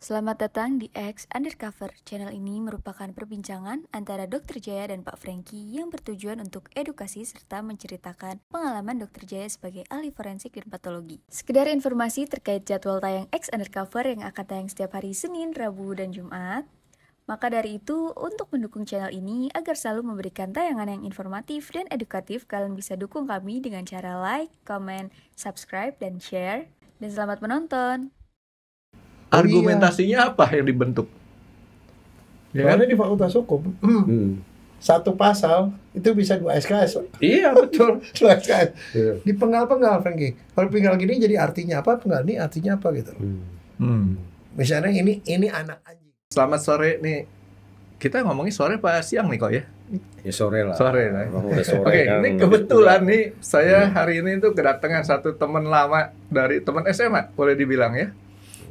Selamat datang di X Undercover. Channel ini merupakan perbincangan antara Dr. Jaya dan Pak Franky yang bertujuan untuk edukasi serta menceritakan pengalaman Dr. Jaya sebagai ahli forensik dan patologi. Sekedar informasi terkait jadwal tayang X Undercover yang akan tayang setiap hari Senin, Rabu, dan Jumat. Maka dari itu, untuk mendukung channel ini agar selalu memberikan tayangan yang informatif dan edukatif, kalian bisa dukung kami dengan cara like, comment, subscribe, dan share. Dan selamat menonton! Argumentasinya apa yang dibentuk? Ya kan? Soalnya di Fakultas Hukum, satu pasal itu bisa 2 SKS. Iya betul. 2 SKS. Iya. Dipenggal-penggal, Franky. Kalau penggal gini jadi artinya apa? Penggal ini artinya apa gitu. Misalnya ini anak anjing. Selamat sore nih. Kita ngomongin sore apa siang nih kok ya? Ya sore lah. Sore lah. Emang udah sore Oke, kan. ini kebetulan nih saya hari ini tuh kedatangan satu teman lama dari teman SMA, boleh dibilang ya.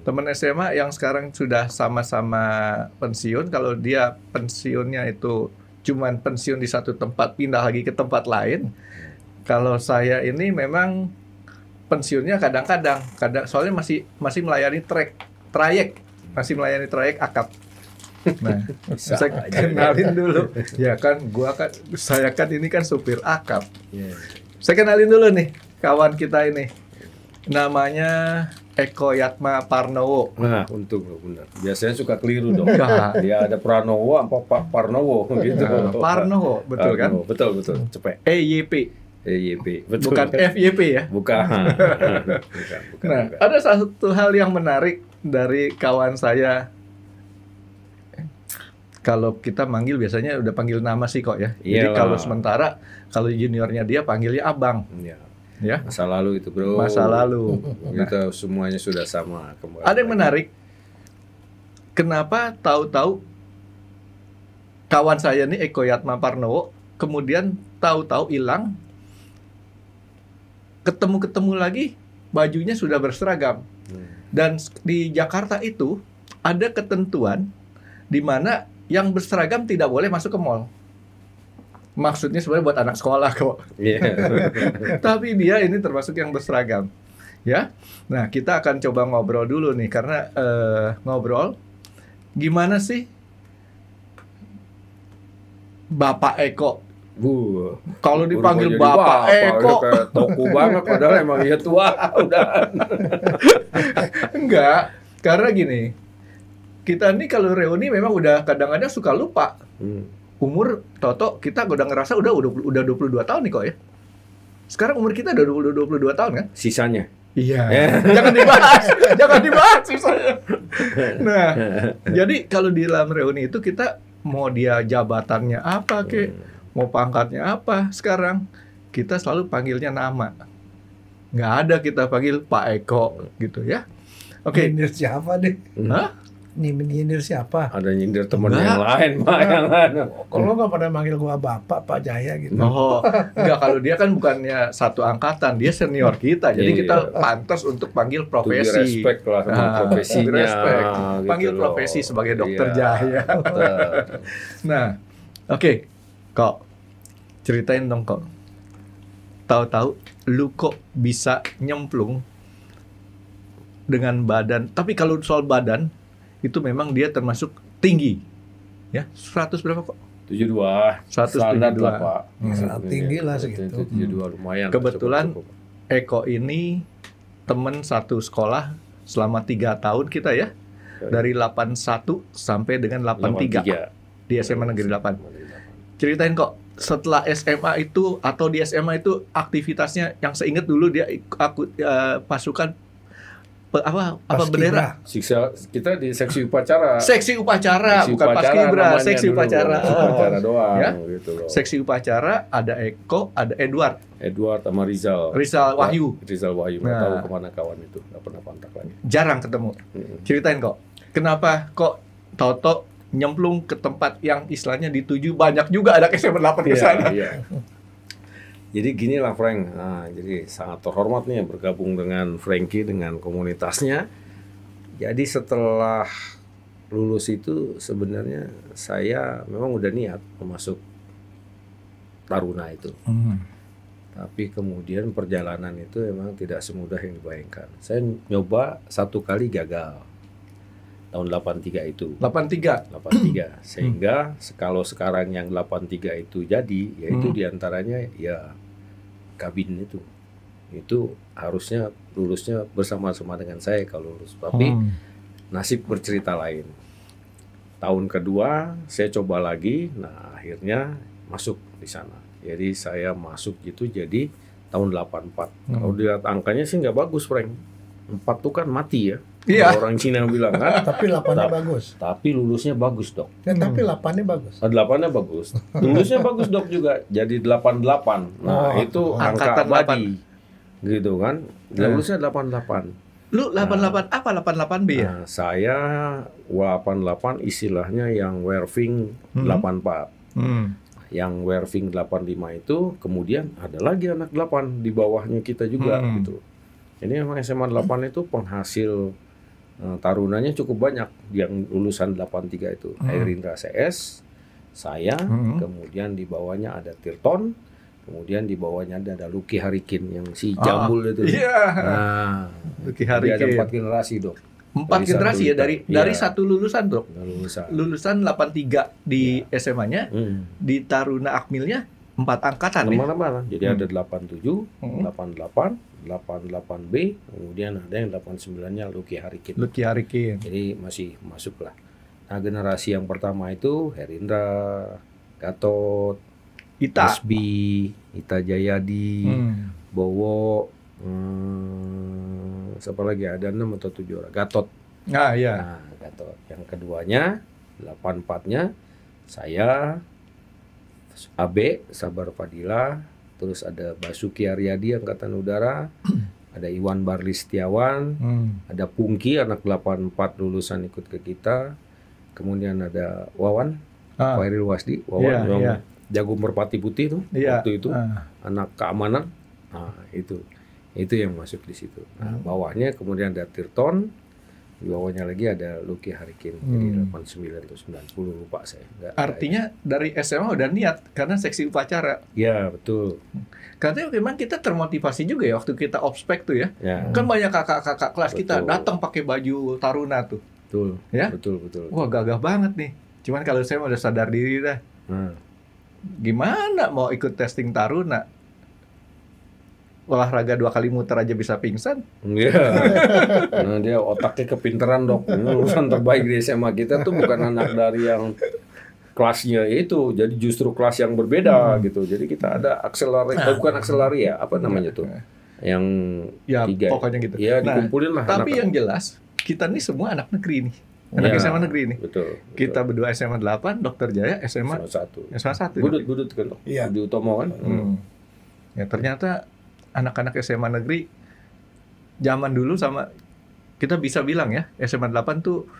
Teman SMA yang sekarang sudah sama-sama pensiun. Kalau dia pensiunnya itu cuman pensiun di satu tempat, pindah lagi ke tempat lain. Kalau saya ini memang pensiunnya kadang-kadang, soalnya masih melayani trayek, masih melayani trayek akap. Nah, saya kenalin dulu. Ya kan, saya kan ini kan supir akap. Yeah. Saya kenalin dulu nih kawan kita ini. Namanya Eko Yatma Parnowo. Nah, untung benar. Biasanya suka keliru dong. Enggak. Dia ada Pranowo apa Pak Parnowo gitu. Parnowo, betul kan? Betul. Cepet. EYP. EYP. Betul. Bukan FYP ya. Bukan. Nah, ada satu hal yang menarik dari kawan saya. Kalau kita manggil biasanya udah panggil nama sih kok ya. Jadi Iyalah. kalau sementara kalau juniornya dia panggilnya abang. Ya. Ya. Masa lalu itu, Bro. Masa lalu. Kita semuanya sudah sama kembali. Ada yang menarik. Kenapa tahu-tahu kawan saya nih Eko Yatma Parnowo kemudian tahu-tahu hilang, ketemu lagi bajunya sudah berseragam. Dan di Jakarta itu ada ketentuan di mana yang berseragam tidak boleh masuk ke mall. Maksudnya sebenarnya buat anak sekolah kok. Iya. Tapi dia ini termasuk yang berseragam. Ya. Nah, kita akan coba ngobrol dulu nih karena ngobrol gimana sih Bapak Eko? Kalau dipanggil Bapak Eko kayak toko banget padahal emang dia tua udah. Enggak, karena gini. Kita nih kalau reuni memang udah kadang-kadang suka lupa. Umur Toto kita udah ngerasa udah 22 tahun nih kok ya. Sekarang umur kita udah 22 tahun kan? Sisanya. Iya. Jangan dibahas sisanya. Nah, jadi kalau di dalam reuni itu kita mau dia jabatannya apa kek, mau pangkatnya apa, sekarang kita selalu panggilnya nama. Nggak ada kita panggil Pak Eko gitu ya. Oke. Nyindir siapa deh? Hah? Nih menyindir siapa? Ada nyindir temen yang lain, Pak, yang lain. Kalau nggak pernah manggil gua Bapak, Pak Jaya gitu. Oh, enggak, kalau dia kan bukannya satu angkatan, dia senior kita. Jadi Iya. kita pantas untuk panggil profesi. To be respect lah sama profesinya. Respect. gitu Panggil loh. profesi sebagai dokter Iya, Jaya. betul. Nah, oke. Kok ceritain dong kok. Tahu-tahu lu kok bisa nyemplung dengan badan. Tapi kalau soal badan itu memang dia termasuk tinggi. Ya, 100 berapa kok? 72. 172. Standar lah, Pak. Sangat tinggi lah segitu. 72 lumayan. Kebetulan cukup. Eko ini teman satu sekolah selama 3 tahun kita ya. Dari 81 sampai dengan 83 di SMA Negeri 8. Ceritain kok, setelah SMA itu atau di SMA itu aktivitasnya yang saya ingat dulu dia pasukan apa bendera? Siksa kita di seksi upacara. Seksi upacara, bukan paskibra, seksi upacara. Upacara doang Ya? gitu loh. Seksi upacara ada Eko, ada Edward sama Rizal. Rizal Wahyu. Rizal Wahyu, nggak Nah. tahu kemana kawan itu, nggak pernah kontak lagi. Jarang ketemu. Ceritain kok, kenapa kok Toto nyemplung ke tempat yang istilahnya dituju banyak juga anak SMA 8 ke sana. Iya. Jadi gini lah Frank, nah, jadi sangat terhormat nih bergabung dengan Franky dengan komunitasnya. Jadi setelah lulus itu sebenarnya saya memang udah niat masuk Taruna itu. Tapi kemudian perjalanan itu memang tidak semudah yang dibayangkan. Saya nyoba 1 kali gagal. tahun 83 itu. 83. 83. Sehingga kalau sekarang yang 83 itu jadi, yaitu diantaranya ya kabin itu. Itu harusnya lulusnya bersama-sama dengan saya kalau lulus. Tapi nasib bercerita lain. Tahun kedua saya coba lagi, nah akhirnya masuk di sana. Jadi saya masuk gitu jadi tahun 84. Kalau dilihat angkanya sih nggak bagus, Frank. 4 tuh kan mati ya. Iya. Orang Cina bilang kan. Tapi 8-nya bagus. Tapi lulusnya bagus, Dok. Ya, tapi 8-nya bagus. 8-nya bagus. Lulusnya bagus, Dok, juga. Jadi 88. Nah, itu angka Angkatan abadi. Gitu kan. Lulusnya 88. Lu 88 apa 88B ya? Nah, saya 88 istilahnya yang Werving 84. Yang Werving 85 itu kemudian ada lagi anak 8 di bawahnya kita juga gitu. Jadi memang SMA 8 itu penghasil tarunanya cukup banyak yang lulusan 83 itu. Herindra CS, saya, kemudian di bawahnya ada Tirton, kemudian di bawahnya ada Lucky Harikin yang si Jambul itu. Iya. Nah, Lucky jadi ada Harikin. 4 generasi, Dok. 4 generasi ya dari satu lulusan, Dok. Lulusan. Lulusan 83 di SMA-nya, di Taruna Akmilnya 4 angkatan ya. Mana-mana. Jadi ada 87, 88, 88B, kemudian ada yang 89-nya Lucky Harikin. Lucky Harikin. Jadi masih masuk lah. Nah, generasi yang pertama itu Herindra, Gatot, Ita. Asbi, Ita Jayadi, Bowo, siapa lagi, ada 6 atau 7 orang. Gatot. Nah, iya. Nah, Gatot. Yang keduanya 84-nya saya, AB, Sabar Fadila, terus ada Basuki Aryadi Angkatan Udara, ada Iwan Barli Setiawan, ada Pungki anak 84 lulusan ikut ke kita, kemudian ada Wawan, Wairil Wasdi, Wawan yang jago merpati putih tuh waktu itu, anak keamanan, nah itu yang masuk di situ. Nah, bawahnya kemudian ada Tirton, di bawahnya lagi ada Lucky Harikin, jadi 89 atau 90 lupa saya. Artinya dari SMA udah niat karena seksi upacara. Ya betul. Katanya memang kita termotivasi juga ya waktu kita ospek tuh ya. Kan banyak kakak-kakak kelas kita datang pakai baju taruna tuh. Betul. Ya? Betul. Wah, gagah banget nih. Cuman kalau saya udah sadar diri dah. Gimana mau ikut testing taruna? Olahraga 2 kali muter aja bisa pingsan. Iya. Nah, dia otaknya kepinteran, Dok. Ini lulusan terbaik di SMA kita tuh bukan anak dari yang kelasnya itu, jadi justru kelas yang berbeda gitu. Jadi kita ada akselerasi, bukan akselerasi ya, apa namanya tuh? Yang Ya, 3. pokoknya gitu. Ya, dikumpulin lah. Tapi yang jelas, kita nih semua anak negeri nih. Anak SMA negeri nih. Betul. Kita berdua SMA 8, Dr. Jaya SMA 1. SMA 1. Budut kan, Dok? Iya. Budi Utomo kan? Ya ternyata anak-anak SMA negeri zaman dulu sama kita bisa bilang ya, SMA 8 tuh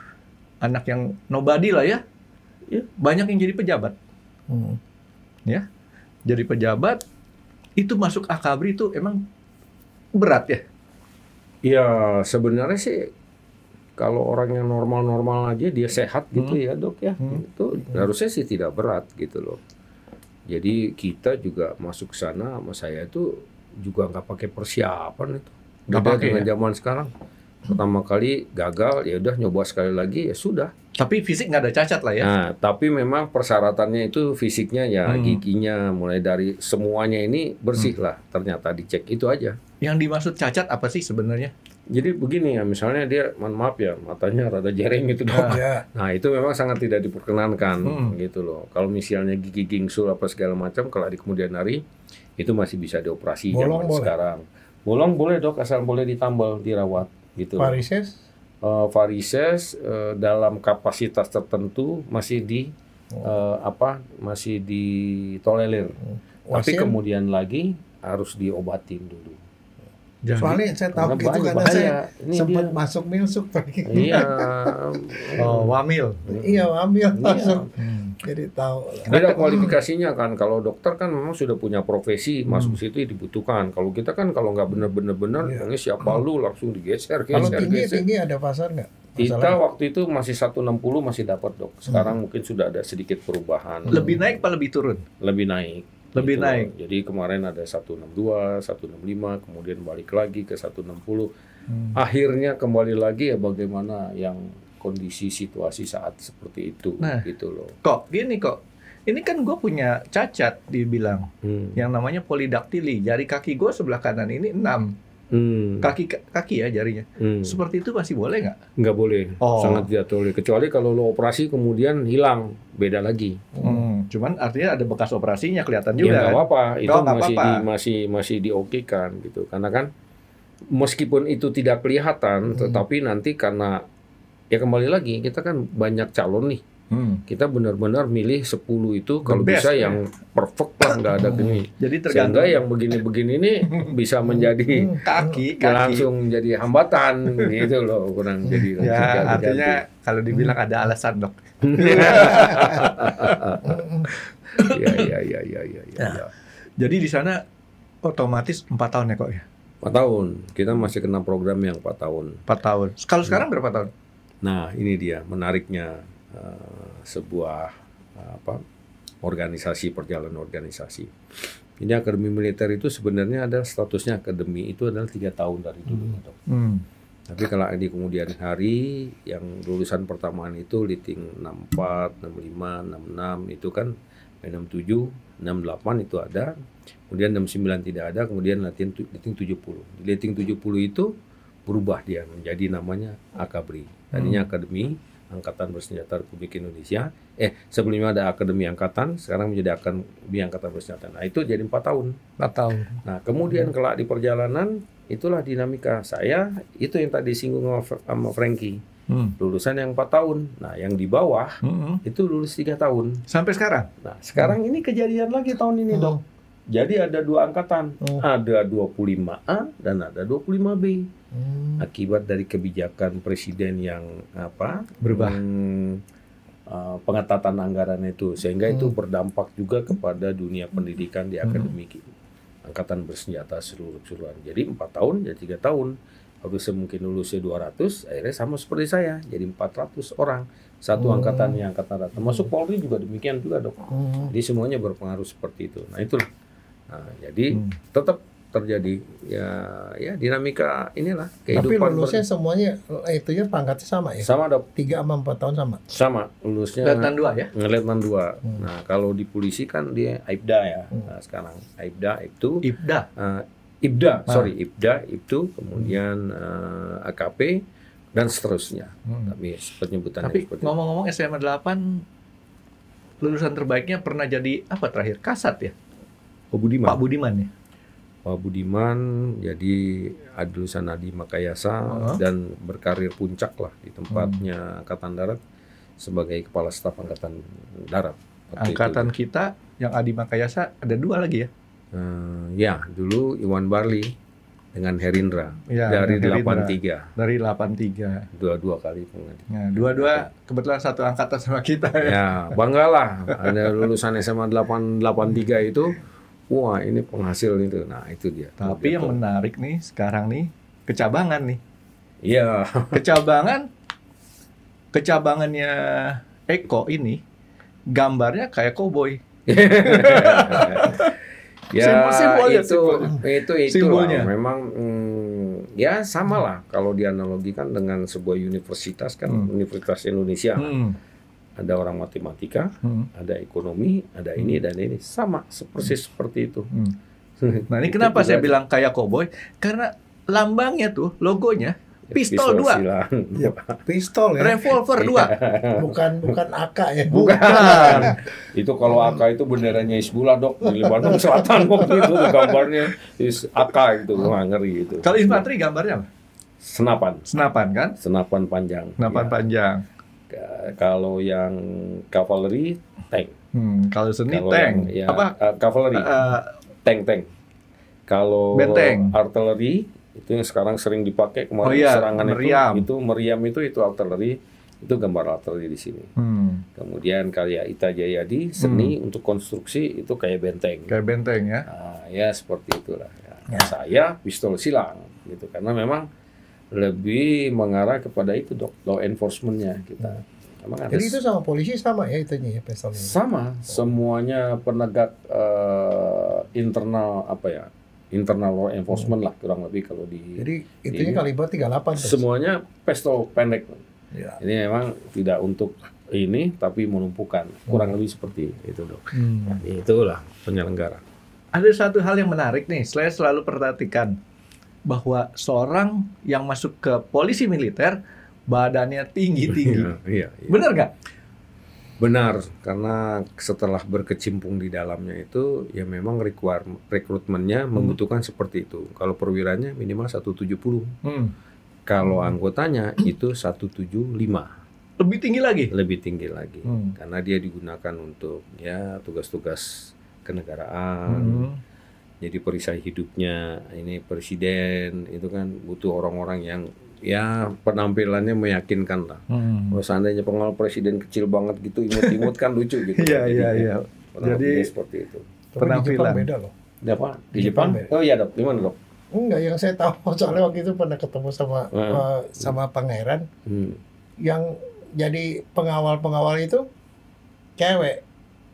anak yang nobody lah ya. Banyak yang jadi pejabat. Ya. Jadi pejabat itu masuk akabri itu emang berat ya. Iya, sebenarnya sih kalau orang yang normal-normal aja dia sehat gitu ya, Dok ya. Itu harusnya sih tidak berat gitu loh. Jadi kita juga masuk ke sana sama saya itu juga nggak pakai persiapan itu. Beda dengan zaman sekarang. Pertama kali gagal, ya udah nyoba sekali lagi ya sudah. Tapi fisik nggak ada cacat lah ya. Nah, tapi memang persyaratannya itu fisiknya ya giginya mulai dari semuanya ini bersih lah. Ternyata dicek itu aja. Yang dimaksud cacat apa sih sebenarnya? Jadi begini ya, misalnya dia, mohon maaf ya, matanya rada jereng gitu dong. Nah itu memang sangat tidak diperkenankan gitu loh. Kalau misalnya gigi gingsul apa segala macam, kalau di kemudian hari itu masih bisa dioperasi zaman sekarang. Bolong boleh, Dok, asal boleh ditambal, dirawat gitu. Varises? Varises dalam kapasitas tertentu masih masih ditolerir. Tapi kemudian lagi harus diobatin dulu. Soalnya saya tahu gitu karena saya sempat masuk milsuk tadi. Iya. Wamil. Iya, wamil masuk. Jadi tahu. Beda kualifikasinya kan. Kalau dokter kan memang sudah punya profesi, masuk situ dibutuhkan. Kalau kita kan kalau nggak benar-benar, ini siapa lu langsung digeser. Kalau tinggi ada pasar nggak? Kita waktu itu masih 160 masih dapat, Dok. Sekarang mungkin sudah ada sedikit perubahan. Lebih naik apa lebih turun? Lebih naik. Lebih gitu. naik. Jadi kemarin ada 162, 165, kemudian balik lagi ke 160. Akhirnya kembali lagi ya bagaimana yang kondisi situasi saat seperti itu, Nah. gitu loh. Kok gini kok. Ini kan gue punya cacat dibilang yang namanya polidaktili. Jari kaki gue sebelah kanan ini 6. Kaki ya jarinya. Seperti itu masih boleh nggak? Nggak boleh, Oh. sangat tidak boleh. Kecuali kalau lo operasi kemudian hilang, beda lagi. Cuman artinya ada bekas operasinya kelihatan Ya juga. nggak Kan? apa-apa, itu Oh, nggak masih apa-apa. masih diokekan gitu. Karena kan meskipun itu tidak kelihatan, tetapi nanti karena ya kembali lagi kita kan banyak calon nih. Kita benar-benar milih 10 itu kalau best, bisa ya. yang perfect lah, nggak ada gini. Jadi Sehingga tergantung yang begini-begini ini bisa menjadi kaki. langsung jadi hambatan gitu loh, kurang jadi langsung Ya ganti-ganti. artinya kalau dibilang ada alasan dok. Ya. Jadi di sana otomatis 4 tahun ya kok ya? 4 tahun. Kita masih kena program yang 4 tahun. 4 tahun. Kalau sekarang berapa tahun? Nah, ini dia menariknya sebuah organisasi, perjalanan organisasi. Ini akademi militer itu sebenarnya ada statusnya akademi itu adalah 3 tahun dari dulu. Dok. Tapi kalau di kemudian hari yang lulusan pertamaan itu liting 64, 65, 66 itu kan 67, 68 itu ada. Kemudian 69 tidak ada, kemudian liting 70. Di liting 70 itu berubah dia menjadi namanya Akabri. Tadinya Akademi Angkatan Bersenjata Republik Indonesia. Sebelumnya ada Akademi Angkatan, sekarang menjadi Akademi Angkatan Bersenjata. Nah, itu jadi 4 tahun. 4 tahun. Nah, kemudian kelak di perjalanan, itulah dinamika saya, itu yang tadi singgung sama Frankie. Lulusan yang 4 tahun. Nah, yang di bawah, itu lulus 3 tahun. Sampai sekarang? Nah, sekarang ini kejadian lagi tahun ini, Dok. Jadi ada 2 angkatan. Ada 25A dan ada 25B. Akibat dari kebijakan presiden yang Berubah. Pengetatan anggaran itu, sehingga itu berdampak juga kepada dunia pendidikan di akademik angkatan bersenjata seluruh-seluruhan. Jadi 4 tahun, jadi 3 tahun. Harusnya mungkin lulusnya 200, akhirnya sama seperti saya, jadi 400 orang. Satu angkatannya angkatan darat. Termasuk Polri juga demikian juga, Dok. Jadi semuanya berpengaruh seperti itu. Nah, itulah. Nah, jadi tetap terjadi ya dinamika inilah Tapi kehidupan. lulusnya semuanya itunya pangkatnya sama ya? Sama, Dok. 3 sama 4 tahun sama? Sama lulusnya. Letnan 2 ya? Letnan 2. Nah, kalau di polisi kan dia Aibda ya. Nah, sekarang Aibda itu Ibda. Ibda itu kemudian AKP dan seterusnya. Tapi penyebutannya Tapi seperti ngomong-ngomong SMA 8 lulusan terbaiknya pernah jadi apa terakhir? Kasat ya? Pak Budiman. Pak Budiman ya? Pak Budiman jadi lulusan Adi Makayasa dan berkarir puncak lah di tempatnya Angkatan Darat sebagai Kepala Staf Angkatan Darat. Angkatan kita yang Adi Makayasa ada 2 lagi ya? Ya, dulu Iwan Barli dengan Herindra Ya, dari dengan Herindra. 83. Dari 83. Dua kali pengadilan. Nah, dua-dua kebetulan satu angkatan sama kita ya. Ya, banggalah ada lulusan SMA 883 itu. Wah, ini penghasil itu. Nah, itu dia. Tapi yang menarik nih sekarang nih kecabangan nih. Iya. Kecabangannya Eko ini gambarnya kayak koboi. Ya, Simbolnya, itu simbolnya. lah. Memang ya sama lah kalau dianalogikan dengan sebuah universitas kan, Universitas Indonesia. Ada orang matematika, ada ekonomi, ada ini dan ini, sama persis seperti itu. Nah, ini kenapa saya bilang kayak koboi? Karena lambangnya tuh, logonya pistol 2. Ya, pistol ya. Revolver 2. Bukan AK ya. Bukan. Itu kalau AK itu benderanya Hizbullah, Dok, di Lebanon Selatan waktu itu gambarnya AK itu, wah ngeri itu. Kalau infanteri gambarnya apa? Senapan kan? Senapan panjang. Senapan Ya. panjang. Kalau yang kavaleri tank. Kalau seni Kalau tank. yang, ya, Apa? kavaleri tank. Kalau Benteng. artileri itu yang sekarang sering dipakai kemarin serangan meriam. itu meriam itu artileri, itu gambar artileri di sini. Kemudian karya Ita Jayadi seni untuk konstruksi itu kayak benteng. Kayak benteng ya. Nah, ya seperti itulah. Ya. Saya pistol silang gitu karena memang lebih mengarah kepada itu, Dok, law enforcement-nya kita. Memang Jadi itu sama polisi sama ya itunya ya pistolnya. sama, semuanya penegak internal internal law enforcement lah kurang lebih kalau di. Jadi itunya kaliber 38 tuh. Semuanya pistol pendek. Ya. Ini memang tidak untuk ini, tapi menumpukan. Kurang lebih seperti itu, Dok. Itulah penyelenggara. Ada satu hal yang menarik nih, saya selalu perhatikan bahwa seorang yang masuk ke polisi militer badannya tinggi-tinggi. Iya. Benar nggak? Benar, karena setelah berkecimpung di dalamnya itu, ya memang rekrutmennya membutuhkan seperti itu. Kalau perwiranya minimal 170. Kalau anggotanya itu 175. Lebih tinggi lagi? Lebih tinggi lagi. Karena dia digunakan untuk ya tugas-tugas kenegaraan. Jadi perisai hidupnya ini presiden itu kan butuh orang-orang yang ya penampilannya meyakinkan lah. Kalau seandainya pengawal presiden kecil banget gitu, imut-imut kan lucu gitu. Iya. Jadi seperti itu. Tapi di Jepang beda loh. Apa? Di Jepang? Oh iya, Dok. Gimana, Dok? Enggak, yang saya tahu soalnya waktu itu pernah ketemu sama pangeran yang jadi pengawal itu cewek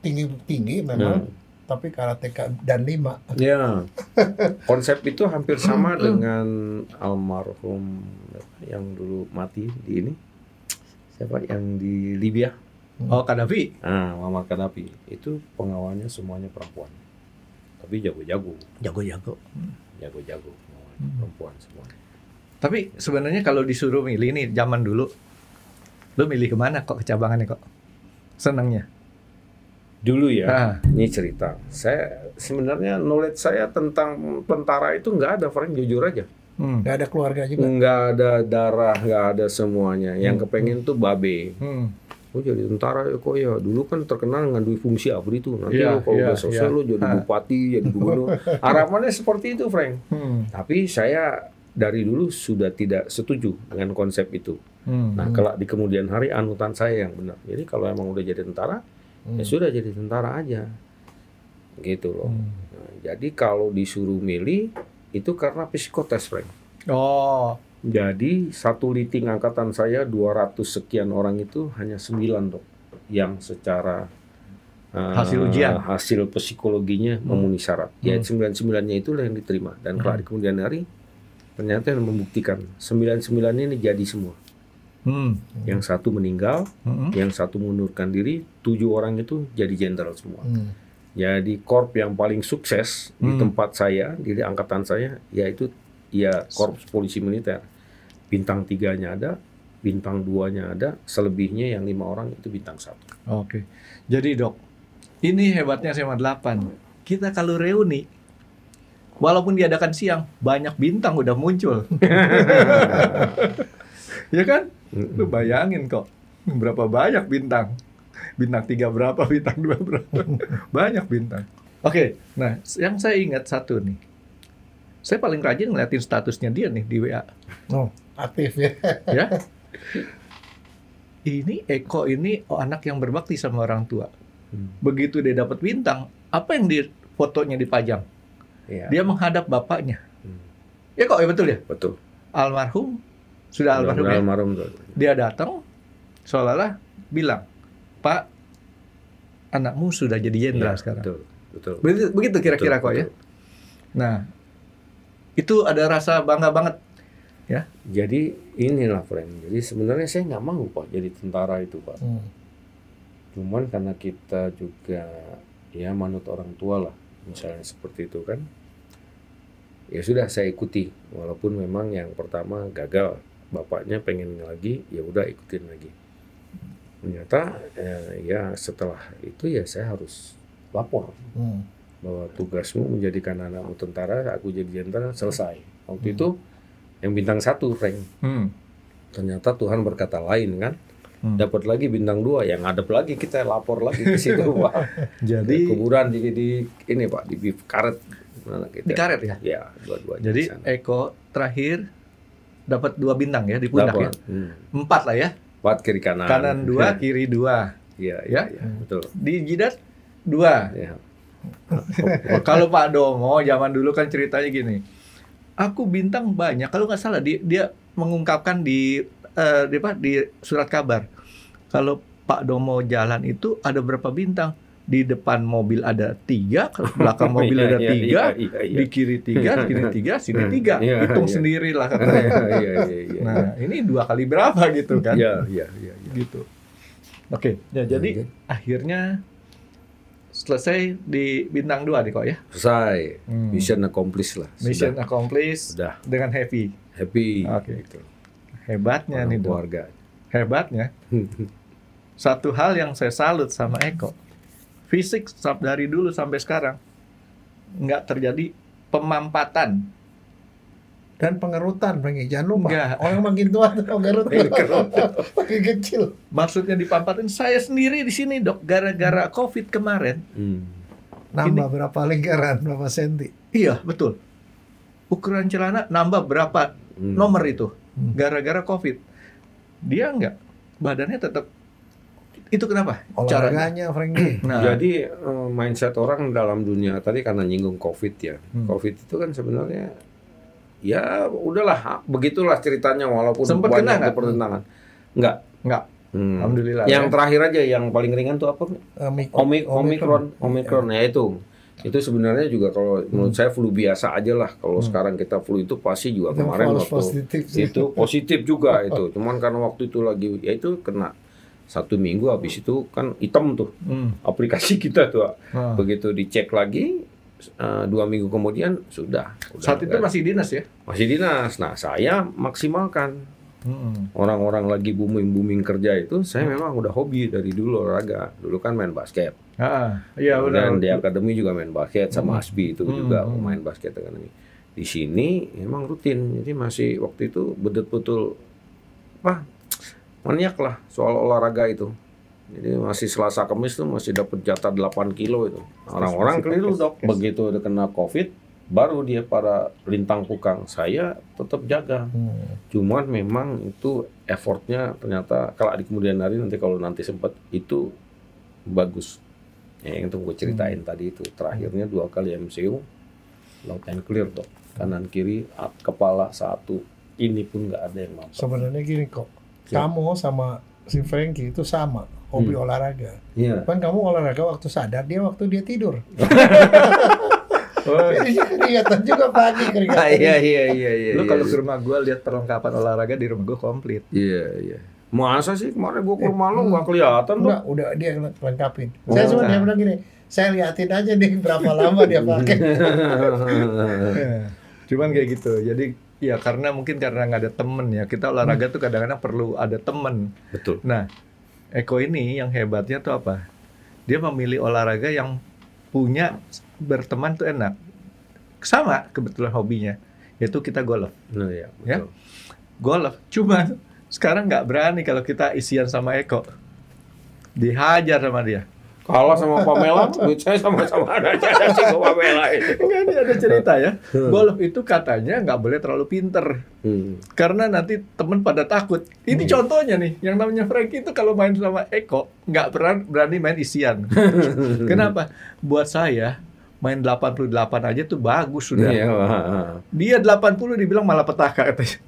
tinggi memang. Tapi karateka dan 5. Ya, konsep itu hampir sama dengan almarhum yang dulu mati di ini. Siapa yang di Libya? Oh, Gaddafi. Muammar Gaddafi. Itu pengawalnya semuanya perempuan. Tapi jago-jago. Jago-jago. Jago-jago. Perempuan semua. Tapi sebenarnya kalau disuruh milih nih zaman dulu, lo milih kemana kok kecabangannya kok? Senangnya? Dulu ya, ini cerita. Saya sebenarnya knowledge saya tentang tentara itu nggak ada, Frank, jujur aja. Nggak ada keluarga juga. Nggak ada darah, nggak ada semuanya. Yang kepengen tuh babe. Oh jadi tentara ya kok ya. Dulu kan terkenal dengan dui fungsi ABRI itu. Nanti lo kalau udah selesai lo jadi bupati, jadi gubernur. Harapannya seperti itu, Frank. Tapi saya dari dulu sudah tidak setuju dengan konsep itu. Nah, kalau di kemudian hari anutan saya yang benar. Jadi kalau emang udah jadi tentara, ya sudah jadi tentara aja, gitu loh. Nah, jadi kalau disuruh milih itu karena psikotes, Frank. Oh, jadi satu liting angkatan saya 200 sekian orang itu hanya 9, Dok, yang secara hasil ujian, hasil psikologinya memenuhi syarat. Ya 99-nya itulah yang diterima. Dan kalau di kemudian hari ternyata yang membuktikan 99 ini jadi semua. Yang satu meninggal, yang satu mengundurkan diri, 7 orang itu jadi jenderal semua. Jadi korps yang paling sukses di tempat saya, di angkatan saya, yaitu ya korps polisi militer. Bintang 3-nya ada, bintang 2-nya ada, selebihnya yang 5 orang itu bintang 1. Oke. Jadi, Dok, ini hebatnya SMA 8. Kita kalau reuni, walaupun diadakan siang, banyak bintang udah muncul. Ya kan? Lu bayangin kok, berapa banyak bintang. Bintang 3 berapa, bintang 2 berapa. Banyak bintang. Oke, nah yang saya ingat satu nih. Saya paling rajin ngeliatin statusnya dia nih di WA. Oh, aktif ya. Ya. Ini Eko ini anak yang berbakti sama orang tua. Begitu dia dapat bintang, apa yang di fotonya dipajang? Ya. Dia menghadap bapaknya. Ya kok, ya betul ya? Betul. Almarhum, sudah almarhum ya? Almarhum. Dia datang, seolah-olah bilang, Pak, anakmu sudah jadi jenderal sekarang. Betul. Begitu kira-kira kok ya? Nah, itu ada rasa bangga banget. Ya. Jadi inilah, Frank. Jadi sebenarnya saya nggak mau, Pak, jadi tentara itu, Pak. Cuman karena kita juga ya manut orang tua lah, misalnya seperti itu kan. Ya sudah saya ikuti, walaupun memang yang pertama gagal, bapaknya pengen lagi, ya udah ikutin lagi. Ternyata ya setelah itu ya saya harus lapor bahwa tugasmu menjadikan anakmu tentara, aku jadi jenderal, selesai. Waktu itu yang bintang 1, Frank. Ternyata Tuhan berkata lain kan. Dapat lagi bintang 2, yang ngadep lagi kita lapor lagi ke situ, Pak. Jadi kuburan di ini, Pak, di karet. Di karet ya? Ya, dua-duanya. Jadi Eko terakhir dapat 2 bintang ya di pundak ya. 4 lah ya. 4 kiri kanan. Kanan 2, kiri 2. Iya, betul. Di jidat 2. Ya. Kalau Pak Domo zaman dulu kan ceritanya gini. Aku bintang banyak. Kalau nggak salah dia mengungkapkan di surat kabar. Kalau Pak Domo jalan itu ada berapa bintang? di depan mobil ada 3, ke belakang mobil ada 3, di kiri 3, kiri 3, sini 3. Hitung sendiri lah katanya. Nah, ini 2 kali berapa gitu kan? Gitu. Oke, ya, jadi akhirnya selesai di bintang 2 nih kok ya. Selesai. Mission accomplished lah. Mission accomplished dengan happy. Oke. Gitu. Hebatnya nih keluarga. Hebatnya. Satu hal yang saya salut sama Eko. Fisik dari dulu sampai sekarang nggak terjadi pemampatan dan pengerutan, jangan lupa. Enggak. Orang makin tua pengerut. Makin kecil. Maksudnya dipampatin, saya sendiri di sini dok, gara-gara COVID kemarin. Nambah berapa lingkaran, berapa senti? Iya betul. Ukuran celana nambah berapa nomor itu, gara-gara COVID. Dia enggak, badannya tetap. Itu kenapa? Olahraganya, Frankie. Nah, jadi mindset orang dalam dunia tadi karena nyinggung COVID ya. COVID itu kan sebenarnya ya udahlah, begitulah ceritanya walaupun sempet banyak kena pertentangan. Enggak. Alhamdulillah. Yang terakhir aja yang paling ringan tuh apa? Omikron ya itu. Itu sebenarnya juga kalau menurut saya flu biasa aja lah. Kalau sekarang kita flu itu pasti juga kemarin waktu itu positif juga itu. Cuman karena waktu itu lagi ya itu kena 1 minggu, habis itu kan hitam tuh aplikasi kita tuh. Begitu dicek lagi 2 minggu kemudian sudah saat itu masih dinas ya? Masih dinas. Nah saya maksimalkan. Orang-orang lagi booming kerja itu, saya memang udah hobi dari dulu olahraga. Dulu kan main basket. Iya benar. Dan di akademi juga main basket sama Asbi itu juga main basket akademi. Di sini memang rutin. Jadi masih waktu itu betul-betul maniak lah soal olahraga itu. Jadi masih Selasa Kamis tuh masih dapat jatah 8 kilo itu. Orang-orang keliru dok. Begitu udah kena COVID, baru dia para lintang pukang. Saya tetap jaga. Cuman memang itu effortnya ternyata kalau di kemudian hari nanti kalau nanti sempat itu bagus. Yang itu gue ceritain tadi itu. Terakhirnya 2 kali MCU, loud and clear dok. Kanan kiri, kepala 1. Ini pun nggak ada yang mampu. Sebenarnya gini kok. Kamu sama si Frankie itu sama, hobi olahraga. Kan kamu olahraga waktu sadar, dia waktu dia tidur. Jadi kelihatan juga pagi keringat. Iya. Lu kalau ke rumah gue lihat perlengkapan olahraga di rumah gue komplit. Iya. Masa sih kemarin gue ke rumah lu nggak kelihatan tuh? Enggak, udah dia lengkapin. Saya cuma dia bilang gini, saya liatin aja nih berapa lama dia pakai. Cuman kayak gitu. Jadi ya karena mungkin karena nggak ada temen ya, kita olahraga tuh kadang-kadang perlu ada temen. Betul. Nah, Eko ini yang hebatnya tuh apa? Dia memilih olahraga yang punya berteman tuh enak. Sama kebetulan hobinya, yaitu kita golf. Ya. Golf. Cuma sekarang nggak berani kalau kita isian sama Eko. Dihajar sama dia. Kalah sama Pamela, duit saya sama-sama ada sih ke Pamela itu. Enggak, ini ada cerita ya. Golf itu katanya nggak boleh terlalu pinter. Karena nanti temen pada takut. Ini contohnya nih, yang namanya Frankie itu kalau main sama Eko, nggak berani main isian. Kenapa? Buat saya, main 88 aja tuh bagus sudah. Dia 80 dibilang malah petaka katanya.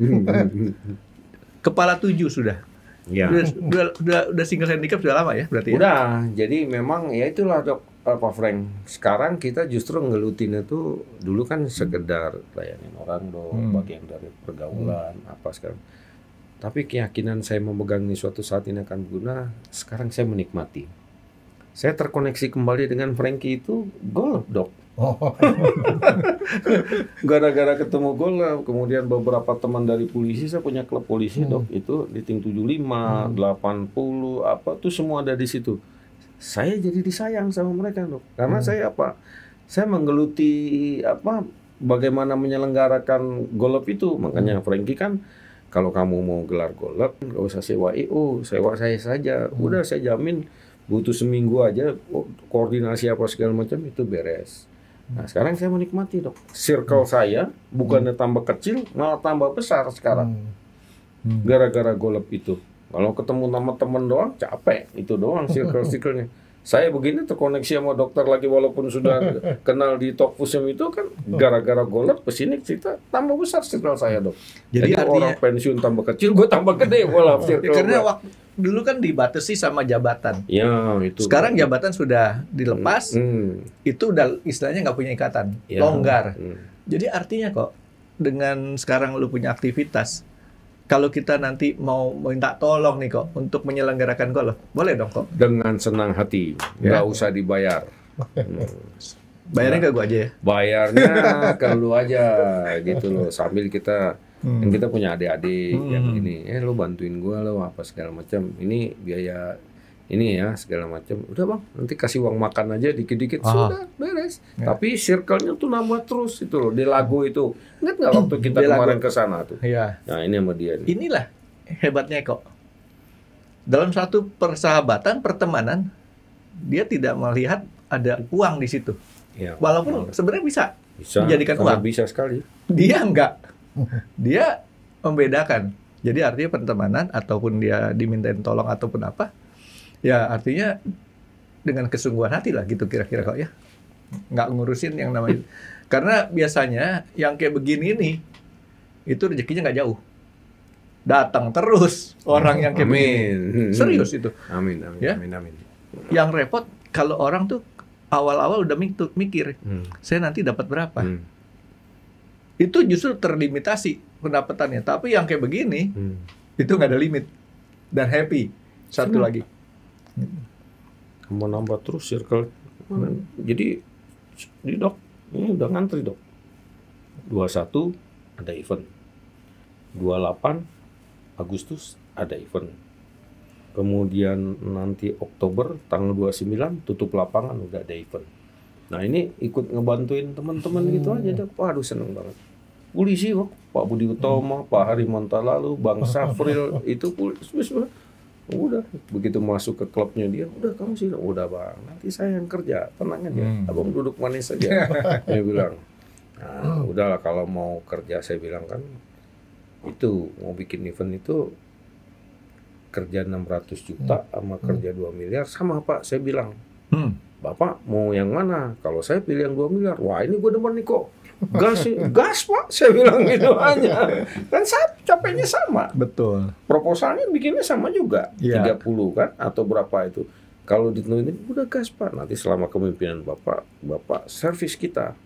Kepala 7 sudah. Ya. Udah single handicap sudah lama ya berarti ya? Udah, jadi memang ya itulah dok Pak Frank. Sekarang kita justru ngelutinnya tuh dulu kan sekedar layanin orang dong, bagian dari pergaulan apa sekarang. Tapi keyakinan saya memegang ini suatu saat ini akan guna. Sekarang saya menikmati. Saya terkoneksi kembali dengan Frankie itu golf dok. Gara-gara ketemu golf, kemudian beberapa teman dari polisi, saya punya klub polisi dok, itu di Ting 75, 80 apa tuh semua ada di situ. Saya jadi disayang sama mereka dok, karena saya menggeluti bagaimana menyelenggarakan golf itu. Makanya Frankie kan kalau kamu mau gelar golf nggak usah sewa IO, sewa saya saja, udah saya jamin butuh seminggu aja koordinasi apa segala macam itu beres. Nah sekarang saya menikmati dok, circle saya bukannya tambah kecil malah tambah besar sekarang gara-gara golf itu. Kalau ketemu sama temen doang capek, itu doang circle-circle-nya. Saya begini terkoneksi sama dokter lagi walaupun sudah kenal di Talk Fusem itu kan gara-gara golf kesini kita tambah besar circle saya dok. Jadi artinya, orang pensiun tambah kecil, gue tambah gede bola circle. Karena dulu kan dibatasi sama jabatan. Ya, itu. Sekarang jabatan sudah dilepas, itu udah istilahnya nggak punya ikatan, longgar. Jadi artinya kok dengan sekarang lu punya aktivitas, kalau kita nanti mau minta tolong nih kok untuk menyelenggarakan golf, boleh dong kok? Dengan senang hati, nggak usah dibayar. Bayarnya ke gua aja ya? Bayarnya ke lu aja gitu loh, sambil kita kan kita punya adik-adik yang ini, lu bantuin gua lo apa segala macam, ini biaya ini ya segala macam, udah bang nanti kasih uang makan aja dikit-dikit sudah beres. Tapi circle-nya tuh nambah terus itu loh di lagu itu, ingat nggak waktu kita kemarin ke sana tuh? Iya. Nah ini sama dia nih. Inilah hebatnya kok, dalam satu persahabatan pertemanan dia tidak melihat ada uang di situ. Ya, walaupun sebenarnya bisa menjadikan uang. Bisa sekali. Dia enggak. Dia membedakan. Jadi artinya pertemanan ataupun dia dimintain tolong ataupun apa, ya artinya dengan kesungguhan hati lah gitu kira-kira kok ya. Nggak ngurusin yang namanya. Karena biasanya yang kayak begini nih, itu rezekinya nggak jauh. Datang terus orang yang kayak begini. Serius itu. Amin. Ya? Amin. Yang repot kalau orang tuh awal-awal udah mikir, saya nanti dapat berapa. Itu justru terlimitasi pendapatannya. Tapi yang kayak begini, itu nggak ada limit. Dan happy. Satu lagi. Mau nambah terus circle. Jadi, di dok, ini udah ngantri dok. 21 ada event. 28 Agustus ada event. Kemudian nanti Oktober tanggal 29 tutup lapangan udah ada event. Nah ini ikut ngebantuin teman-teman gitu aja deh. Waduh seneng banget. Polisi kok, Pak Budi Utomo, Pak Hari Montalalu, Bang Safril itu polisi. Udah begitu masuk ke klubnya dia, udah kamu sih, udah bang, nanti saya yang kerja, tenang aja, abang duduk manis saja. Dia bilang, nah udahlah kalau mau kerja saya bilang kan, itu mau bikin event itu kerja 600 juta sama kerja 2 miliar sama Pak, saya bilang. Bapak mau yang mana? Kalau saya pilih yang 2 miliar. Wah, ini gue demen nih kok. Gas Pak, saya bilang gitu aja. Kan capeknya sama. Betul. Proposalnya bikinnya sama juga. 30 kan atau berapa itu. Kalau ditentuin udah gas Pak. Nanti selama kepemimpinan Bapak servis kita.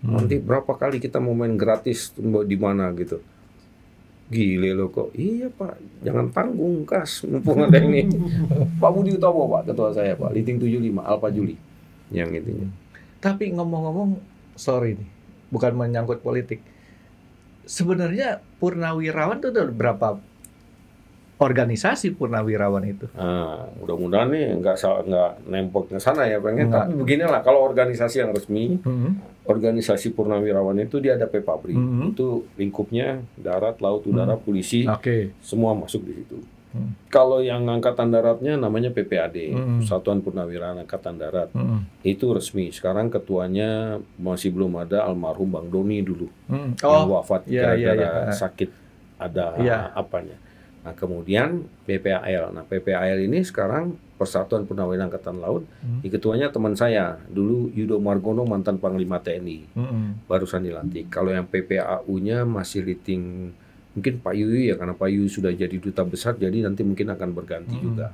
Nanti berapa kali kita mau main gratis di mana gitu. Gile lo kok. Iya Pak, jangan tanggung kas mumpung ada ini. Pak Budi Utomo Pak, ketua saya Pak, Liting 75 Alfa Juli yang intinya. Tapi ngomong-ngomong, sorry nih, bukan menyangkut politik. Sebenarnya purnawirawan itu ada berapa organisasi purnawirawan itu? Nah, mudah-mudahan nih nggak nempel ke sana ya pengen. Tapi beginilah kalau organisasi yang resmi, organisasi purnawirawan itu dia ada Pepabri. Itu lingkupnya darat, laut, udara, polisi, semua masuk di situ. Kalau yang angkatan daratnya namanya PPAD, Persatuan Purnawirawan Angkatan Darat. Itu resmi. Sekarang ketuanya masih belum ada, almarhum Bang Doni dulu yang wafat gara-gara sakit ada apanya. Nah kemudian PPAL. Nah PPAL ini sekarang Persatuan Purnawirawan Angkatan Laut. Ketuanya teman saya dulu Yudo Margono, mantan Panglima TNI. Barusan dilantik. Kalau yang PPAU-nya masih Liting mungkin Pak Yuyu ya, karena Pak Yuyu sudah jadi duta besar, jadi nanti mungkin akan berganti juga.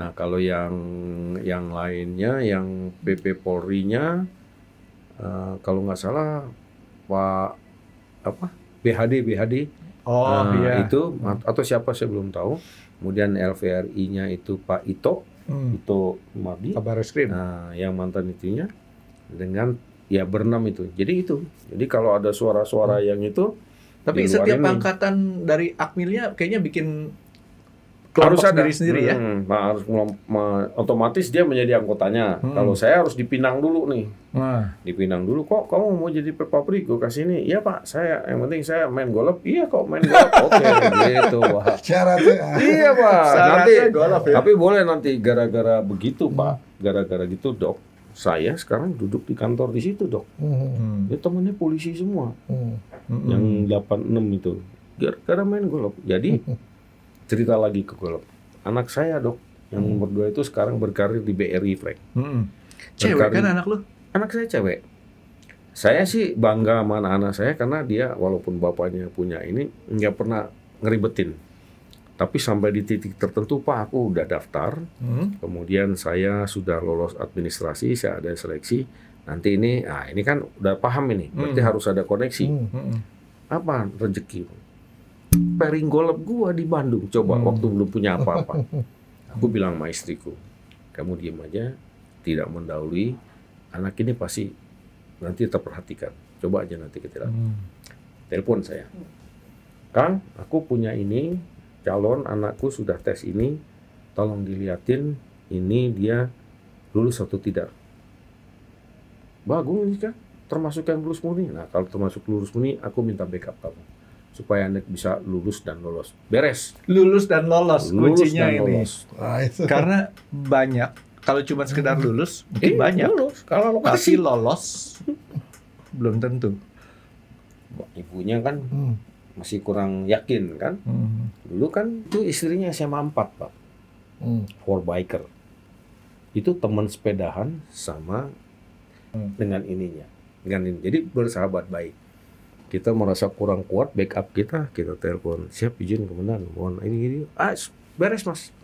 Nah kalau yang lainnya, yang PP Polri-nya kalau nggak salah Pak BHD. Itu atau siapa saya belum tahu. Kemudian LVRI-nya itu Pak Ito Mardi, Kabar Reskrim. Nah, yang mantan itunya dengan ya berenam itu. Jadi kalau ada suara-suara yang itu, tapi setiap angkatan dari Akmilnya kayaknya bikin kelompok sendiri-sendiri ya. Harus otomatis dia menjadi anggotanya. Kalau saya harus dipinang dulu nih. Dipinang dulu, kok kamu mau jadi Pepabri? Gue kasih ini. Iya Pak, yang penting saya main golf. Iya kok main golf. Oke, gitu Pak. Syaratnya. Iya Pak. Nanti golf ya. Tapi boleh nanti gara-gara begitu Pak. Gara-gara gitu Dok. Saya sekarang duduk di kantor di situ Dok. Dia temennya polisi semua. Yang 86 itu. Gara-gara main golf. Jadi cerita lagi ke golf. Anak saya Dok, yang nomor 2 itu sekarang berkarir di BRI Frank. Cewek kan anak lu? Anak saya cewek. Saya sih bangga sama anak saya karena dia walaupun bapaknya punya ini nggak pernah ngeribetin. Tapi sampai di titik tertentu, Pak, aku udah daftar. Kemudian saya sudah lolos administrasi, saya ada seleksi. Nanti ini kan udah paham ini. Berarti harus ada koneksi. Apa rezeki? Pairing golf gua di Bandung. Coba waktu belum punya apa-apa. Aku bilang sama istriku, kamu diam aja, tidak mendahului. Anak ini pasti nanti terperhatikan. Coba aja nanti kita lihat. Telepon saya. Kang, aku punya ini. Calon anakku sudah tes ini, tolong dilihatin ini dia lulus atau tidak. Bagus kan, termasuk yang lulus murni. Nah kalau termasuk lulus murni, aku minta backup kamu supaya anak bisa lulus dan lolos. Beres. Lulus dan lolos kuncinya dan ini. lolos. Karena banyak, kalau cuma sekedar lulus, mungkin banyak. Lulus. Kalau Tapi lolos belum tentu. Ibunya kan masih kurang yakin kan. Dulu kan itu istrinya SMA 4, Pak. For biker. Itu teman sepedahan sama dengan ininya. Dengan ini. Jadi bersahabat baik. Kita merasa kurang kuat backup kita telepon. Siap izin komandan. Mohon ini. Beres Mas.